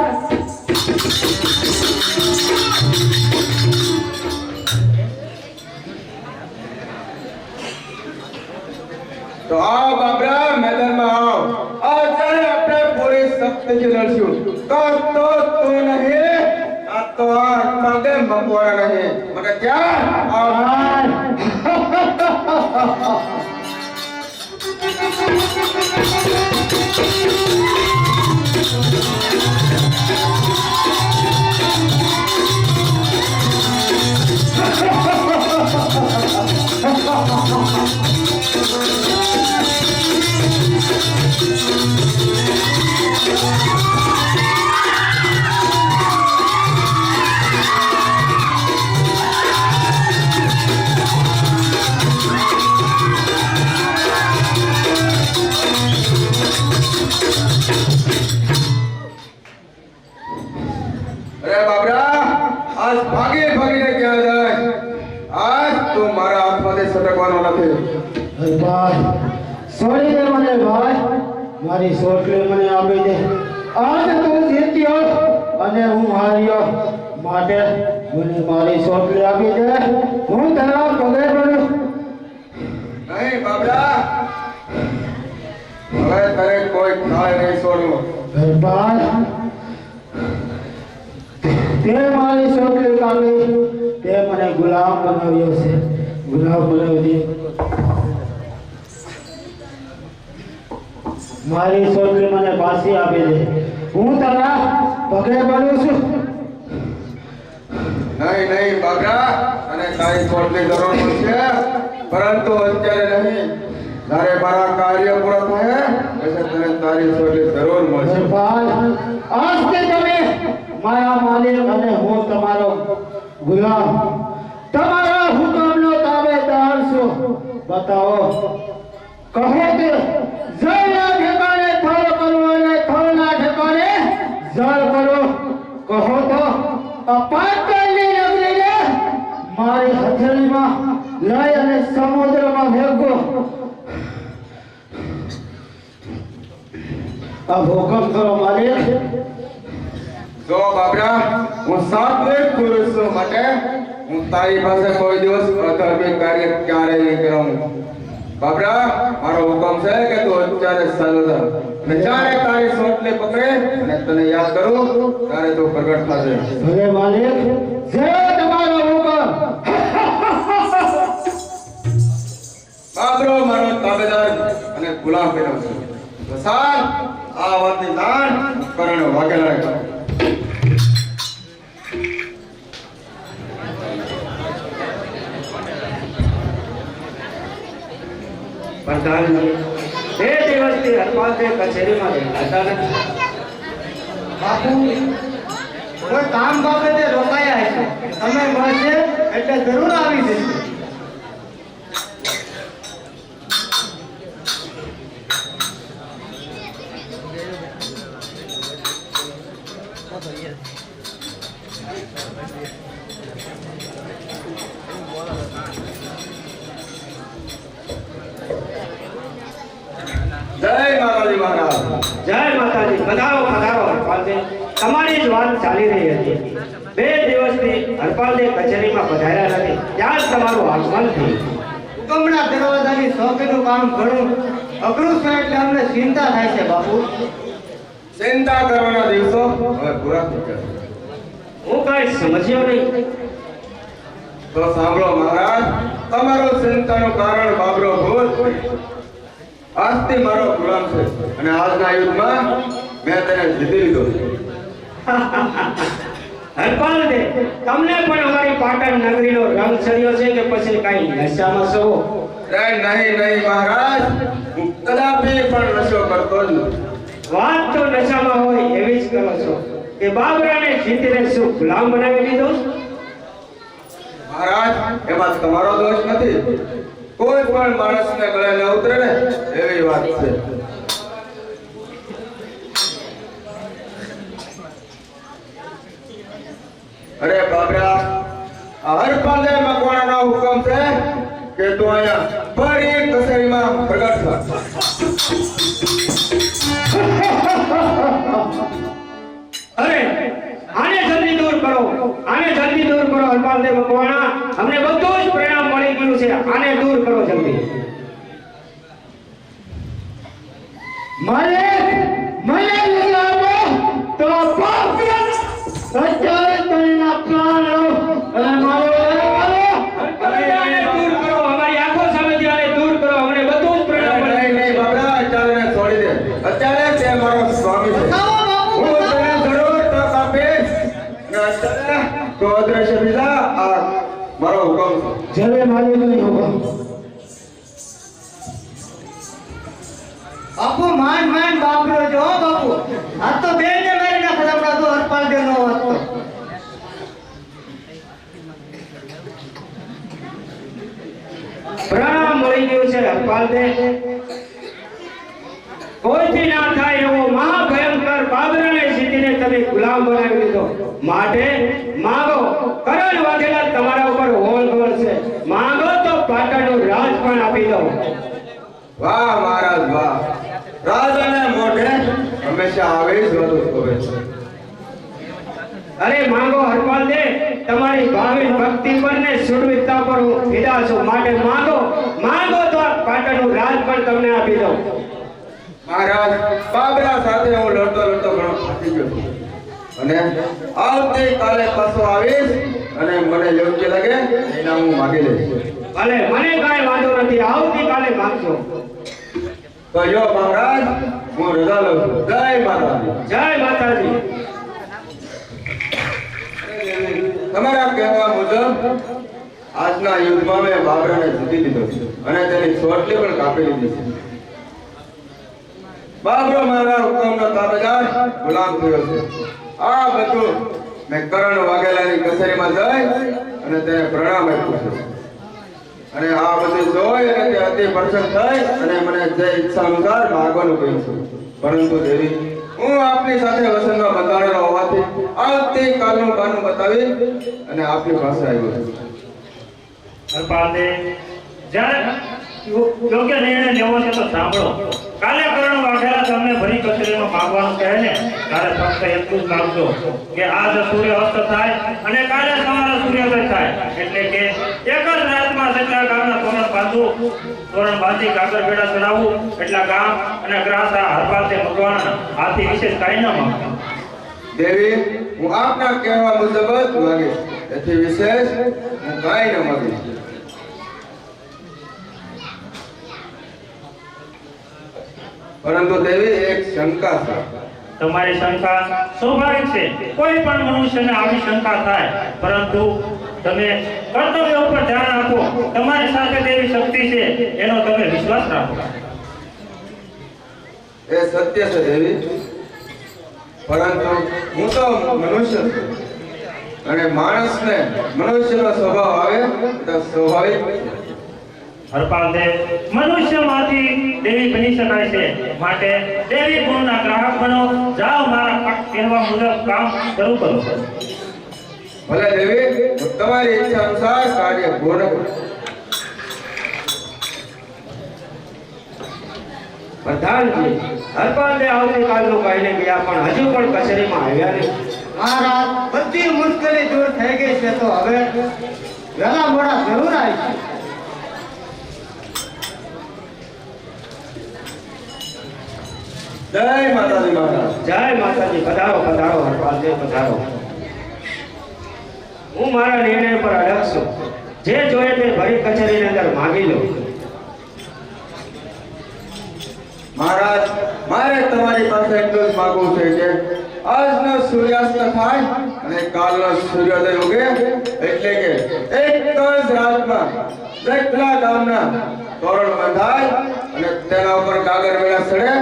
તો આવ બાબરા, મેદાનમાં આવ. આજે આપણે પૂરી શક્તિથી લડશું. તો તું નહીં, આ તો આ પગે મકવાના નહીં. મને ક્યાં આવ. અરે બાબરા, આજ ભાગીને ક્યાં જાય? આજ તું મારા હાથમાંથી સટકવાનો નથી. હરપાલ, છોડી દે મને ભાઈ. મારી સોટલી મને આપી દે. આજ તું જીત્યો અને હું હાર્યો. માટે મને મારી સોટલી આપી દે. હું તારા પગે પડું. નહીં બાબરા, હવે તારે કોઈ ખાય નહીં છોડવું. હરપાલ, તે મારી સોટલી કાપી. તે મને ગુલામ બનાવ્યો છે. ગુલામ બનાવી મારી સોટલી મને પાછી આપી દે. હું તારા પગે પડું છું. નહીં બાબરા, અને તારી છોડની જરૂર પડશે પરંતુ અત્યારે નહીં. તારે મારા કાર્ય પૂરા થાય પછી તને તારી સોલી જરૂર મળશે. હરપાલ, આજથી તમે મારા માલિક અને હું તમારો ગુલામ, તમારા હુકમનો તાબેદાર છું. બતાવો, કહો કે જળના ઠેકાણે થળ કરવો અને થળના ઠેકાણે જળ કરો. કહો તો આ પાતાળની નગરીને મારી હથેળીમાં લઈ અને સમુદ્રમાં ફેંકો. अब हुक्म करो मालिक. જો બાબરા, હું સાત્વિક પુરુષ છું માટે હું તારી પાસે કોઈ દિવસ અધાર્મિક કાર્ય ક્યારેય નહીં કરું. બાબરા, મારો હુકમ છે કે તું અત્યારે ચાલુ થા અને જ્યારે તારી સોટલી પકડે અને તને યાદ કરું ત્યારે તું પ્રગટ થશે. ભલે માલિક, જે તમારો હુકમ. બાબરો મારો તાબેદાર અને ગુલામ બન્યો છે. તો સાલ આ વાતની તાણ કરણ વાગેલા છે. પ્રધાનજી, 2 દિવસથી હરપાલજી કચેરીમાં રહેતા નથી. બાપુ, કોઈ કામ બાબતે રોકાયા છે. તમે મળશે એટલે જરૂર આવી જશે. જય માતાજી મહારાજ. જય માતાજી. પધારો પધારો હરપાલજી. તમારી જ વાત ચાલી રહી હતી. 2 દિવસથી હરપાલજી કચેરીમાં પધાર્યા નથી. ત્યાં જ તમારું આગમન થયું. હુકમના દરવાજાની ચોકીનું કામ ઘણું અઘરું છે એટલે અમને ચિંતા થાય છે બાપુ. ચિંતા કરવાના દિવસો હવે પૂરા થઈ ગયા. હું કઈ સમજ્યો નહીં. તો સાંભળો મહારાજ, તમારું ચિંતાનું કારણ બાબરો ભૂત આજથી મારો ગુલામ છે અને આજના યુદ્ધમાં મેં તેને જીતી લીધો છે. હરપાલજી, તમને પણ અમારી પાટણ નગરીનો રંગ ચડ્યો છે કે પછી કઈ નશામાં છો? નહીં નહીં મહારાજ, હું કદાપી પણ નશો કરતો જ નથી. વાત તો નશામાં હોય એવી જ કરો છો કે બાબરાને જીતીને શું ગુલામ બનાવી દીધો? મહારાજ, એમાં તમારો દોષ નથી. કોઈ પણ માણસને ગળે ન ઉતરે ને એવી વાત છે. અરે બાબરા, આ હરપાલે મકવાણાનો હુકમ છે કે તું અહીંયા ફરી કચેરીમાં પ્રગટ થા. અરે આને જલ્દી દૂર કરો, આને જલ્દી દૂર કરો હરપાલજી મકવાણા. અમને બધું જ પરિણામ મળી ગયું છે. આને દૂર કરો જલ્દી. માલિક, મને લાવો તો પાપ્ય અત્યારે તનેના પ્રાણ લો અને મારો હરપાલજી, આને દૂર કરો. અમારી આંખો સામેથી આને દૂર કરો. અમને બધું જ પરિણામ મળી નહીં નહીં બાબરા, અત્યારે એને છોડી દે. અત્યારે તે મારો સ્વામી છે. બતાવો બાપુ, હું તને બતાવો. જરૂર તક આપીશ. અને અત્યારે તો અદ્રશ્ય બીજા આ મારો હુકમ છે. જવે માલિકની હુકમ. બાપુ માંડ માંડ બાપરો જો હો બાપુ. આ તો બેને મારી નાખે આપણા તો હરપાલ દે નો હોત તો. પરિણામ મળી ગયું છે હરપાલજી. કોઈથી ના થાય એવો મહાભયંકર બાબરાને જીતીને તમે ગુલામ બનાવી દીધો. માટે માંગો, કરણ વાઘેલા તમારા ઉપર હોલ ગોળ છે. માંગો તો પાટણનું રાજ પણ આપી દો. વાહ મહારાજ વાહ. રાજાને મોઢે હંમેશા આવે જ વધુ શોભે છે. અરે માંગો હરપાલજી, તમારી ભાવિ ભક્તિ પર ને શુરવીરતા પર હું ફિદા છું. માટે માંગો, માંગો તો પાટણનું રાજ પણ તમને આપી દો. મહારાજ, બાબરા સાથે હું લડતો લડતો ઘણો થાકી ગયો છું. અને આવતીકાલે પાછો આવીશ અને મને યોગ્ય લાગે એના હું માગી લઈશ. ભલે, મને કાંઈ વાંધો નથી. આવતીકાલે માંગજો. તો જો મહારાજ, હું રજા લઉં છું. જય માતાજી. જય માતાજી. તમારા કહેવા મુજબ આજના યુદ્ધમાં મેં બાબરને જીતી લીધો છે અને તેની ચોટલી પણ કાપી લીધી છે. બાબરો મારા હુકમનો તાબેદાર ગુલામ થયો છે. આ બધું મેં કરણ વાઘેલાની કચેરીમાં જઈ અને તેને પ્રણામ આપ્યું છે અને આ બધું જોઈ અને તે અતિ પ્રસન્ન થઈ અને મને જે ઈચ્છા અનુસાર માગવાનું કહ્યું છે. પરંતુ દેવી, હું આપની સાથે વસનમાં બંધાણેલો હોવાથી આવતીકાલનું બહાનું બતાવી અને આપની પાસે આવ્યો છું. હરપાલને જ્યારે યોગ્ય નિર્ણય લેવો છે તો સાંભળો. કાલે કરણ વાઘેલા તમને ભરી કચેરીમાં માંગવાનું કહે ને ત્યારે ફક્ત એટલું જ માંગજો કે આજ સૂર્ય અસ્ત થાય અને કાલે સવારે સૂર્યોદય થાય, એટલે કે એક જ રાતમાં સકલા ગામના તોરણ બાંધવું, તોરણ બાંધી કાગર ભેડા ચડાવવું, એટલા ગામ અને ગ્રાસા હરપાલથી મકવાણા, આથી વિશેષ કાંઈ ન માંગતા. દેવી, હું આપના કહેવા મુજબ જ માંગીશ, એથી વિશેષ હું કાંઈ ન માંગીશ. પરંતુ દેવી, એક શંકા છે. તમારી શંકા સ્વાભાવિક છે. કોઈ પણ મનુષ્યને આવી શંકા થાય, પરંતુ તમે કર્તવ્ય ઉપર ધ્યાન આપો. તમારી સાથે દેવી શક્તિ છે એનો તમે વિશ્વાસ રાખો. એ સત્ય છે દેવી, પરંતુ હું તો મનુષ્ય છું અને માણસને મનુષ્યનો સ્વભાવ આવે તો સ્વાભાવિક છે. હરપાલદેવ, મનુષ્યમાંથી દેવી બની શકાય છે, માટે દેવી ગુણના ગ્રાહક બનો. જાઓ, મારા કહેવા મુજબ કામ શરૂ કરો. ભલે દેવી, હું તમારી ઈચ્છા અનુસાર કાર્ય પૂર્ણ કરું. પ્રધાનજી, હરપાલને આવતીકાલનું કહીને ગયા પણ હજુ પણ કચેરીમાં આવ્યા નહીં. મહારાજ, બધી મુશ્કેલી દૂર થઈ ગઈ છે તો હવે વહેલા મોડા જરૂર આવી. જય માતાજી મહારાજ. જય માતાજી. પધારો પધારો હરપાલદેવ, પધારો. હું મારા નિર્ણય પર અડગ છું. જે જોઈએ તે ભરી કચેરીની અંદર માંગી લો. મહારાજ, મારે તમારી પાસે એટલું જ માંગવું છે કે આજનો સૂર્યાસ્ત થાય અને કાલનો સૂર્યોદય ઉગે, એટલે કે એક જ રાતમાં જેટલા ગામના તોરણ બંધાય અને તેના ઉપર કાગર વેળા ચડે,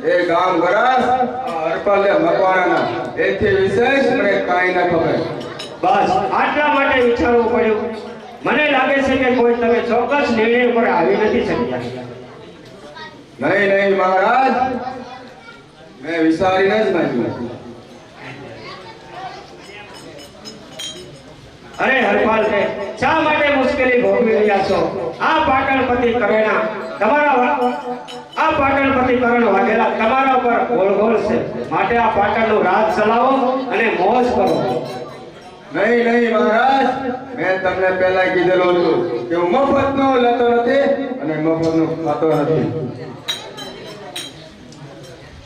એ ગામ ગરાસ હરપાલે મકવાણાના, એથી વિશેષ મને કાંઈ ન ખબર. બસ આટલા માટે વિચારવું પડ્યું. મને લાગે છે કે કોઈ તમે ચોક્કસ નિર્ણય પર આવી નથી શક્યા. નહીં નહીં મહારાજ, મેં વિચારીને જ માંગ્યું. અરે હરપાલ, શા માટે મુશ્કેલી ભોગવી રહ્યા છો? આ પાટણપતિ કરેણા કરણ વાઘેલા તમારા ઉપર ગોળ ગોળ છે, માટે આ પાટણનું રાજ ચલાવો અને મોજ કરો. નહીં નહીં મહારાજ, મેં તમને પહેલા કીધેલું હતું કે હું મફતનો લેતો નથી અને મફતનો ખાતો નથી.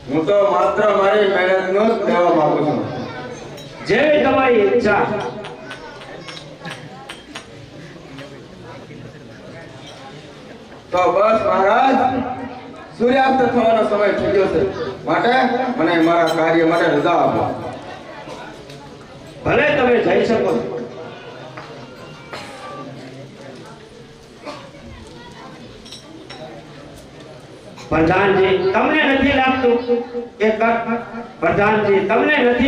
હું તો માત્ર મારી મહેનતનો જ લેવા માંગુ છું. જેવી તમારી ઈચ્છા. તો બસ મહારાજ, સૂર્યાસ્ત થવાનો સમય થઈ ગયો છે, માટે મને મારા કાર્ય માટે રજા આપો. ભલે તમે જઈ શકો છો. પ્રધાનજી, તમને નથી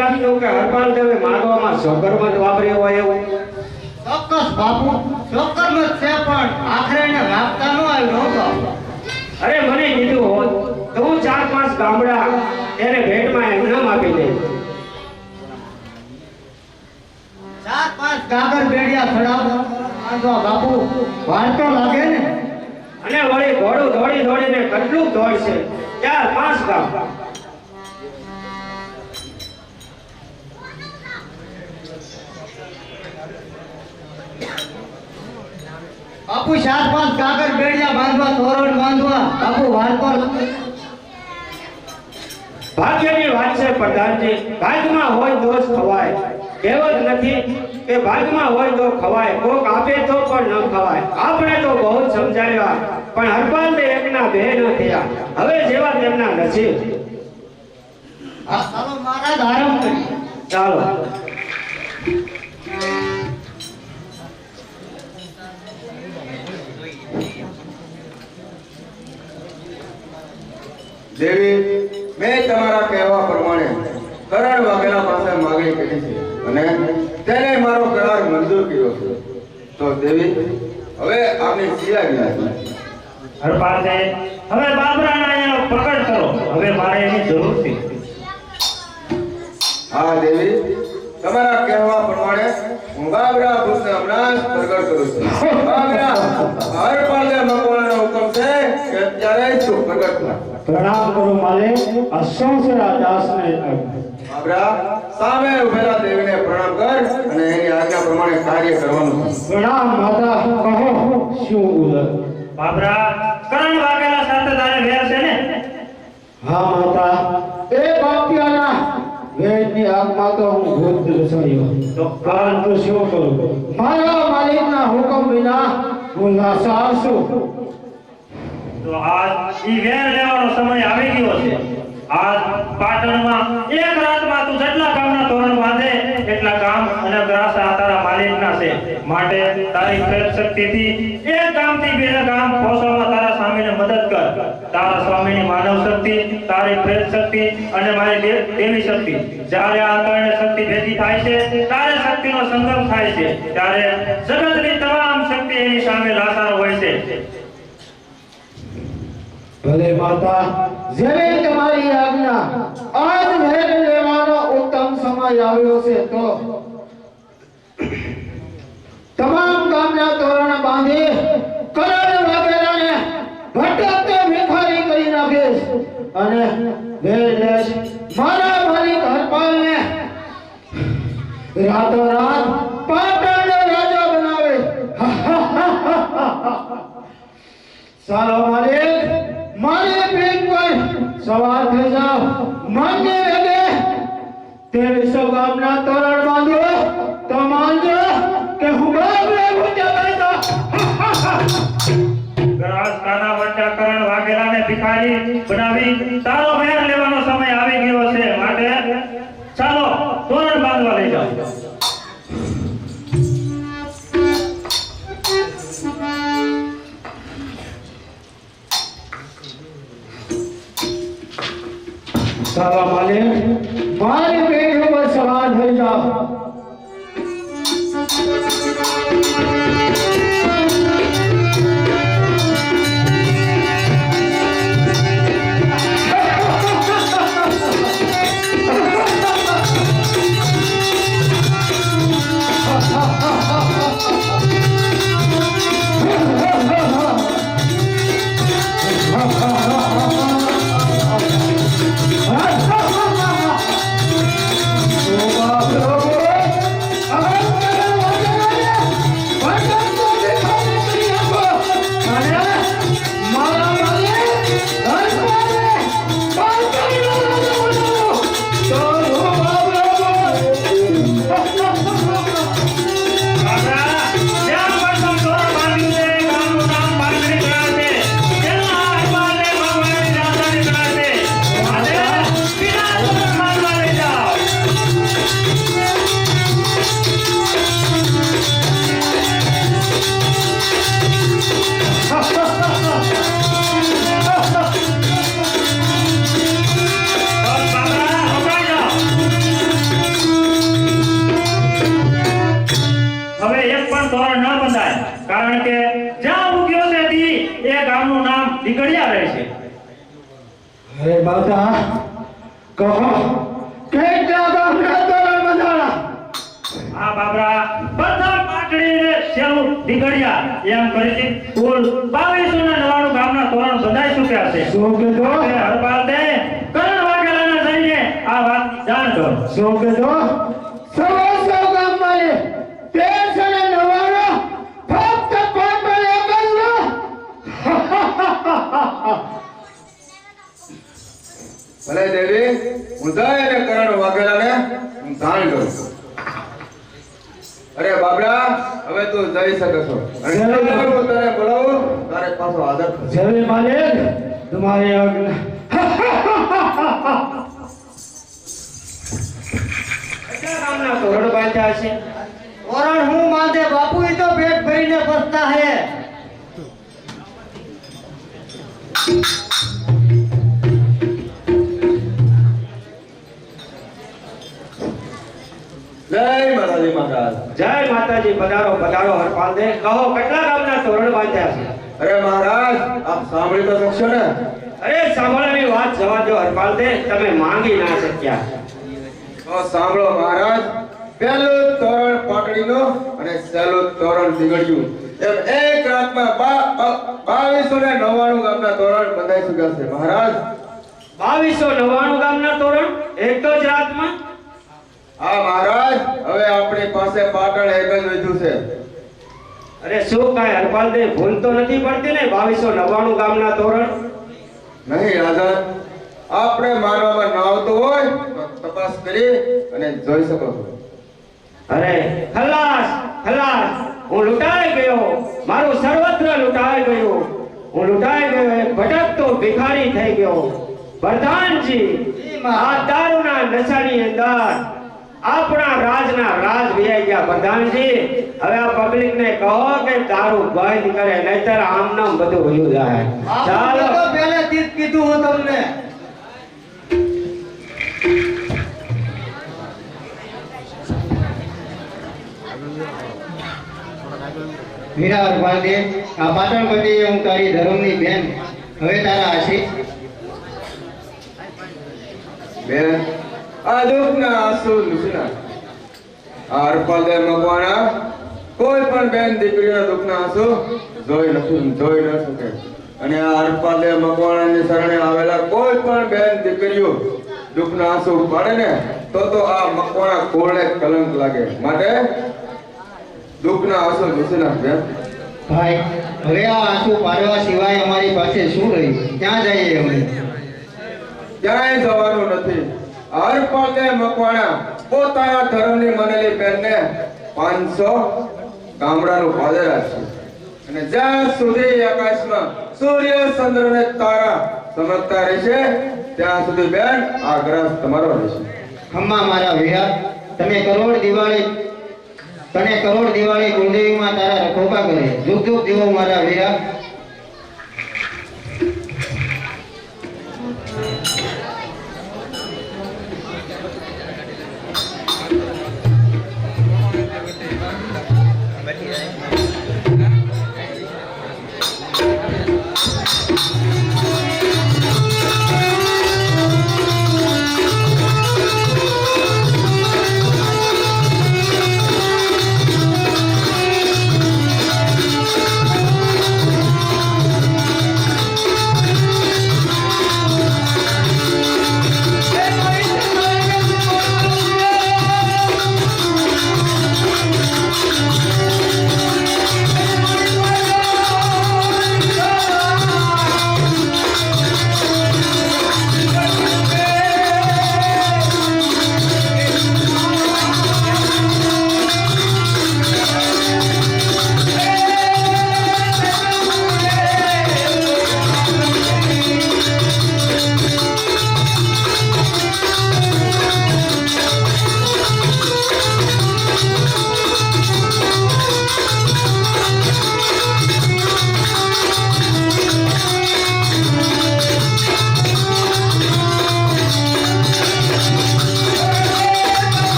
લાગતું કે હરપાલદેવે માંગવામાં સોગરમત વાપરી હોય એવું? ચોક્કસ બાપુ, ચોક્કસ જ છે, પણ આખરે એને વાગતા ન આવ્યો બાપુ. અરે મને કીધું હોત તો હું 4-5 ગામડા એને ભેટમાં એમનામ આપી દે. 4-5 કાગર બેડિયા ચડાવો બાપુ, વાર તો લાગે ને. અને વળી ઘોડું દોડી દોડીને કેટલું દોડશે? 4-5 ગામ. બાપુ 4-5 કાગર બેડિયા બાંધવા, તોરણ બાંધવા બાપુ, વાર તો લાગે. ભાગ્યની વાત છે પ્રધાનજી. ભાગમાં હોય તો જ ખવાય. કહેવત નથી કે ભાગમાં હોય તો ખવાય, કોક આપે તો પણ ન ખવાય. આપણે તો બહુ સમજાવ્યા, પણ હરપાલને એકના બે ન થયા. હવે જેવા તેમના નસીબ. ચાલો મહારાજ, આરામ કરીએ. ચાલો. દેવી, મેં તમારા કહેવા પ્રમાણે કરણ વાઘેલા પાસે માગણી કરી છે અને તેને મારો કરાર મંજૂર કર્યો છે. તો દેવી, હવે આપની સિયા ગયા. હરપાલ દે, હવે બાબરાના અહીંયા પકડ કરો. હવે મારે એની જરૂર છે. હા દેવી, તમારા કહેવા પ્રમાણે હું બાબરા ભૂતને હમણાં જ પ્રગટ કરું છું. બાબરા, હરપાલને મકવાણાનો હુકમ છે કે અત્યારે જ તું પ્રગટ થા. પ્રણામ કરું માલિક. આ શું છે આ દાસને? બાબરા, સામે ઉભેલા દેવીને પ્રણામ કર અને એની આજ્ઞા પ્રમાણે કાર્ય કરવાનું છે. પ્રણામ માતા. કહો શું ઉલર? બાબરા, કરણ વાઘેલા સાથે તારે વેર છે ને? હા માતા, એ બાપિયાના વેદની આગમાં તો હું ભૂત રસાયો. તો પરંતુ શું કરું? મારા માલિકના હુકમ વિના હું લાચાર છું. તો આજ ઈ વેર લેવાનો સમય આવી ગયો છે. આજ પાટણમાં એક રાતમાં તું જેટલા કામના તોરણ બાંધે એટલા કામ અને ગ્રાસા તારા માલિકના છે. માટે તારી પ્રેત શક્તિથી એક કામથી બીજા કામ પહોંચવામાં તારા સ્વામીને મદદ કર. તારા સ્વામીની માનવ શક્તિ, તારી પ્રેત શક્તિ અને મારી દેવી શક્તિ, જ્યારે આ ત્રણે શક્તિ ભેગી થાય છે ત્યારે શક્તિનો સંગમ થાય છે. ત્યારે જગતની તમામ શક્તિ એની સામે લાચાર હોય છે. ભલે માતા, જેવી તમારી આજ્ઞા. આજ વેદ લેવાનો ઉત્તમ સમય આવ્યો છે. તો તમામ ગામના તોરણ બાંધી કરણ વાઘેલાને ભટકતો ભિખારી કરી નાખીશ અને વેદ લેશ મારા માલિક હરપાલને રાતોરાત પાટણનો રાજા બનાવે. ચાલો માલિક, મારી પીઠ પર સવાર થઈ જાઓ. મને વેગે તે વિશ્વ ગામના તોરણ બાંધો તો માનજો કે હું બાબરે ભૂત્યા કરતો. ગ્રાસ કાના વટા કરણ વાઘેલાને ભિખારી બનાવી તારો વેર લેવાનો સમય આવી ગયો છે. માટે ચાલો તોરણ બાંધવા લઈ જાઓ. ચાલો માલિક, મારી પીઠ ઉપર સવાર થઈ જાઓ. કારણ કે જ્યાં ઉગ્યો છે તી એ ગામનું નામ દીકડિયા રહે છે. અરે બાપા, કહો કેટલા ગામના તોરણ બંધાણા? આ બાબરા બધા પાટડીને સેલું દીકડિયા એમ કરીને કુલ 2299 ગામના તોરણ બંધાઈ ચૂક્યા છે. શું કીધું? હરપાલ દે કરણ વાઘેલાને જઈને આ વાતની જાણ કરો. શું કીધું? સૌ ગામમાં 1399 ફક્ત પાટણ એક જ નો? ભલે દેવી, હું જઈને કરણ વાઘેલાને હું જાણ કરું. અરે બાબરા, હવે તું જઈ શકે છો. અને જ્યારે હું તને બોલાવું તારે પાછો હાજર થશે. જેવી માલિક તમારી આજ્ઞા. કેટલા ગામના તોરણ બાંધ્યા છે? તોરણ હું માંદે બાપુ, ઈ તો પેટ ભરીને બસતા હે. માતાજી પધારો પધારો હરપાલ દે કહો કેટલા ગામના તોરણ બાંધ્યા છે? અરે મહારાજ આપ સાંભળી તો શકશો ને? અરે સાંભળવાની વાત જવા દો હરપાલ દે, તમે માંગી ના શક્યા. તો સાંભળો મહારાજ, પહેલું તોરણ પાટડીનું અને સહેલું તોરણ દીગડ્યું એમ એક રાતમાં 2299 ગામના તોરણ બંધાઈ ચૂક્યા છે મહારાજ. 2299 ગામના તોરણ એક જ રાતમાં? હા મહારાજ, હવે આપણી પાસે પાટણ એક જ વધ્યું છે. અરે શું કાંઈ હરપાલ દે ભૂલ તો નથી પડતી ને? 2299 ગામના તોરણ? નહીં રાજા, આપણે માનવામાં ન આવતું હોય તો તપાસ કરી અને જોઈ શકો છો. અરે ખલાસ ખલાસ, હું લૂંટાઈ ગયો, મારું સર્વત્ર લૂંટાઈ ગયું, હું લૂંટાઈ ગયો, એક ભટકતો ભિખારી થઈ ગયો. પ્રધાનજી, આ દારૂના નશાની અંદર આપણા રાજના રાજ વિયાઈ ગયા. પ્રધાનજી, હવે આ પબ્લિકને કહો કે દારૂ બંધ કરે, નહીતર આમ નામ બધું ભૂલી જાય. ચાલો. તો પહેલેથી જ કીધું હું તમને. મીરા હરપાલદે, આ પાટણ પતિ હું તારી ધર્મની બેન, હવે તારા આશીષ. બેન, આ દુઃખના આંસુ લૂછના. આ હરપાલદે મકવાણા કોઈ પણ બેન દીકરીના દુઃખના આંસુ જોઈ ન શકે. અને આ હરપાલદે મકવાણાની શરણે આવેલા કોઈ પણ બેન દીકરીઓ દુઃખના આંસુ પાડે ને તો આ મકવાણા કોળને કલંક લાગે. માટે દુઃખના આંસુ લૂછના બેન. ભાઈ, હવે આ આંસુ પાડવા સિવાય અમારી પાસે શું રહ્યું? ક્યાં જઈએ અમે? ક્યાંય જવાનું નથી. હરપાલદે મકવાણા પોતાના ધર્મની માનેલી બેનને 500 ગામડાનું પાદર છે. અને જ્યાં સુધી આકાશમાં સૂર્ય ચંદ્ર અને તારા ચમકતા રહેશે ત્યાં સુધી બેન આ ગ્રહ તમારો રહેશે. ખમ્મા મારા વિહાર, તને કરોડ દિવાળી કુળદેવીમાં તારા રખોપા કરે. દુઃખ દુઃખ દેવો મારા વીરા.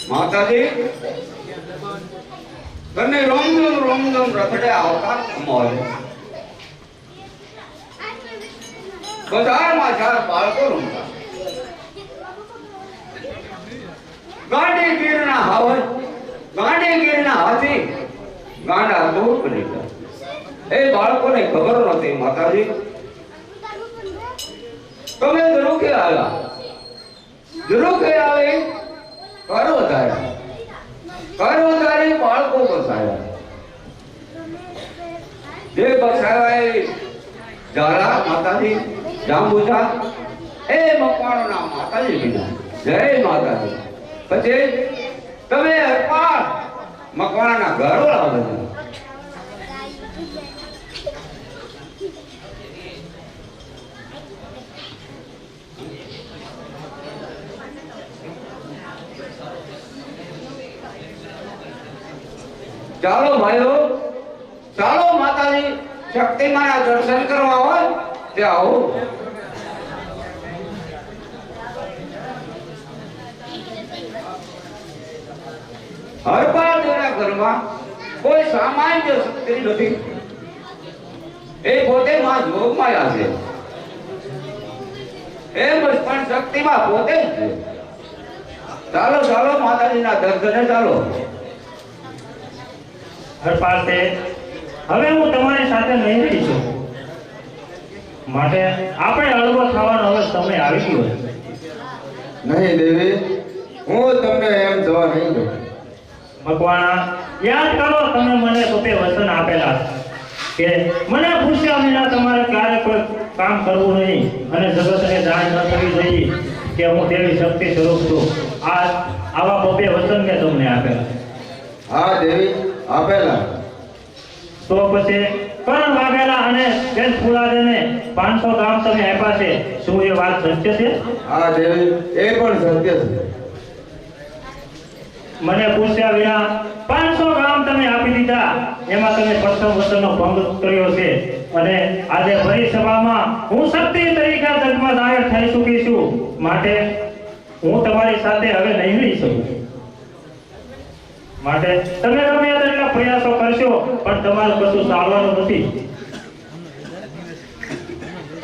માતાજી તને રોમધમ રખડે આવતા મળે બજારમાં ચાર બાળકો રમતા ગાંડીગીરના હાથી ગાંડા દૂર કરી એ બાળકોને ખબર નહોતી માતાજી તમે ધરુખે આવે કર વધારે બાળકો બસાયા જે બસાયા એ ઝાલા માતાજી જાંબુજા એ મકવાણોના માતાજી કીધું જય માતાજી પછી તમે અપાર મકવાણાના ઘરો લાવો ચાલો ભાઈઓ ચાલો માતાજી શક્તિમાના દર્શન કરવા હોય તે આવો હરપાલના ઘરમાં કોઈ સામાન્ય શક્તિ નથી એ પોતે માં જોગમાયા છે એ પણ શક્તિમાં પોતે જ છે ચાલો ચાલો માતાજીના દર્શને ચાલો હરપાલ તે હવે હું તમારી સાથે નહીં રહી છું માટે આપણે અળવો થવાનો હવે સમય આવી ગયો છે નહીં દેવી હું તમને એમ જવા નહીં દઉં મકવાણા યાદ કરો તમે મને પોતે વચન આપેલા કે મને પૂછ્યા વિના તમારે ક્યારે કોઈ કામ કરવું નહીં અને જગતને જાણ ન થવી જોઈએ કે હું દેવી શક્તિ સ્વરૂપ છું આવા પોતે વચન મેં તમને આપેલા હા દેવી આપેલા તો પછી કરણ વાઘેલા અને બેન ફુલાદેને 500 ગામ તમે આપ્યા છે શું એ વાત સત્ય છે હા દેવી એ પણ સત્ય છે મને પૂછ્યા વિના 500 ગામ તમે આપી દીધા એમાં તમે પ્રથમ વચનનો ભંગ કર્યો છે અને આજે ફરી સભામાં હું શક્તિ તરીકે જગમાં જાહેર થઈ ચૂકી છું માટે હું તમારી સાથે હવે નહીં રહી શકું માટે તમે ગમે એટલા પ્રયાસો કરશો પણ તમારું કશું ચાલવાનું નથી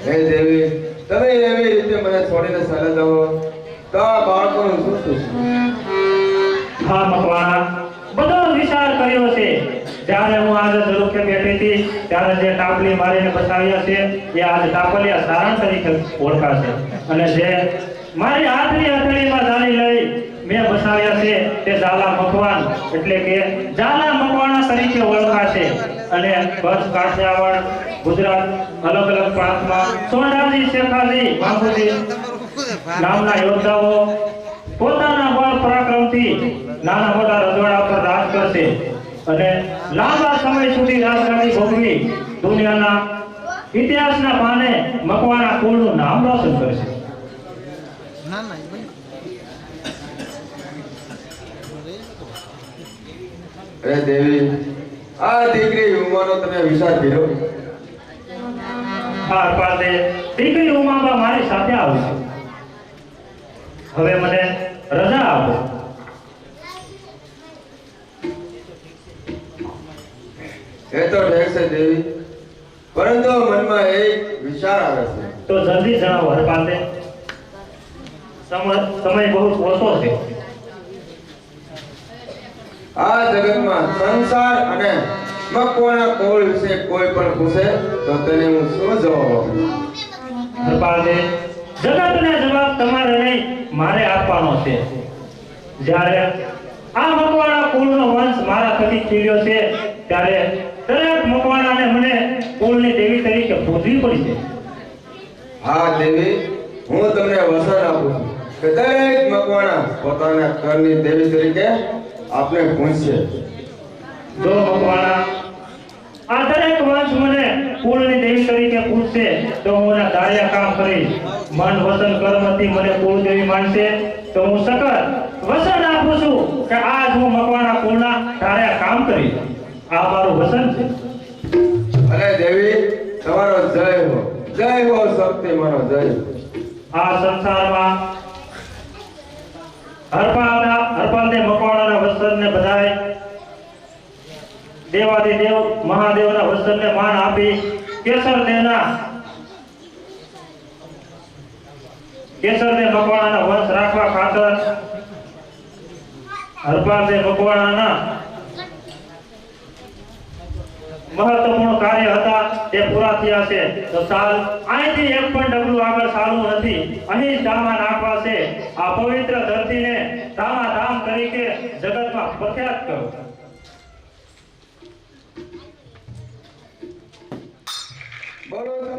હે દેવી તમે એવી રીતે મને છોડીને ચાલે જાઓ તો આ બાળકોનું શું થશે હા મકવાણા બધો વિચાર કર્યો છે જ્યારે હું આજે ઝરૂખે બેઠી હતી ત્યારે જે ટાપલી મારીને બચાવ્યા છે એ આજે ટાપલિયા સારણ તરીકે ઓળખાશે અને જે મારી હાથની હથેળીમાં જાળી લઈ મેં બસાવ્યા છે તે ઝાલા મકવાણ એટલે કે ઝાલા મકવાણા તરીકે ઓળખાશે અને કચ્છ કાઠિયાવાડ ગુજરાત અલગ અલગ પ્રાંતમાં સોનાજી શેખાજી બાપુજી નામના યોદ્ધાઓ પોતાના બળ પરાક્રમથી નાના મોટા રજવાડા પર રાજ કરશે અને લાંબા સમય સુધી રાજગાદી ભોગવી દુનિયાના ઇતિહાસના પાને મકવાણા કુળનું નામ રોશન કરશે અરે દેવી આ દીકરી ઉમાનો તમે વિચાર કર્યો હા પાદે દીકરી ઉમાબા મારી સાથે આવશે હવે મને રજા આપો એ તો ઠીક છે દેવી પરંતુ મનમાં એક વિચાર આવે છે તો જલ્દી જણાવો હરપાલને સમય બહુ ઓછો છે આ જગતમાં સંસાર અને મકવાણા કોળ વિશે કોઈ પણ પૂછે તો તેને હું શું જવાબ આપું હરપાલને જગતને જવાબ તમારે નહીં મારે આપવાનો છે જ્યારે આ મકવાણા કુળનો વંશ મારા થકી ખીલ્યો છે ત્યારે દરેક મકવાણાને મને કુળની દેવી તરીકે પૂજવી પડશે હા દેવી હું તમને વચન આપું છું કે દરેક મકવાણા પોતાના ઘરની દેવી તરીકે આપને પૂછશે જો મકવાણા આ દરેક વંશ મને કુળની દેવી તરીકે પૂછશે તો હું એના ધાર્યા કામ કરીશ મન વચન કર્મથી મને કુળ દેવી માનશે તો હું સકળ વચન આપું છું કે આજ હું મકવાણા કુળના ધાર્યા કામ કરીશ આ મારું વચન છે અરે દેવી તમારો જય હો શક્તિ મારો જય આ સંસારમાં હરપાલને મકવાણા દેવાધિદેવ મહાદેવના વચનને માન આપી કેસરદેવ મકવાણાના વંશ રાખવા ખાતર હરપાલદેવ મકવાણાના મહત્વપૂર્ણ કાર્ય હતા તે પૂરા થયા છે. તો ચાલ અહીંથી એક પણ ડગલું આગળ ચાલવું નથી. અહીં ધામા નાખવા છે. આ પવિત્ર ધરતીને ધામા ધામ તરીકે જગતમાં પ્રખ્યાત કરો. બોલો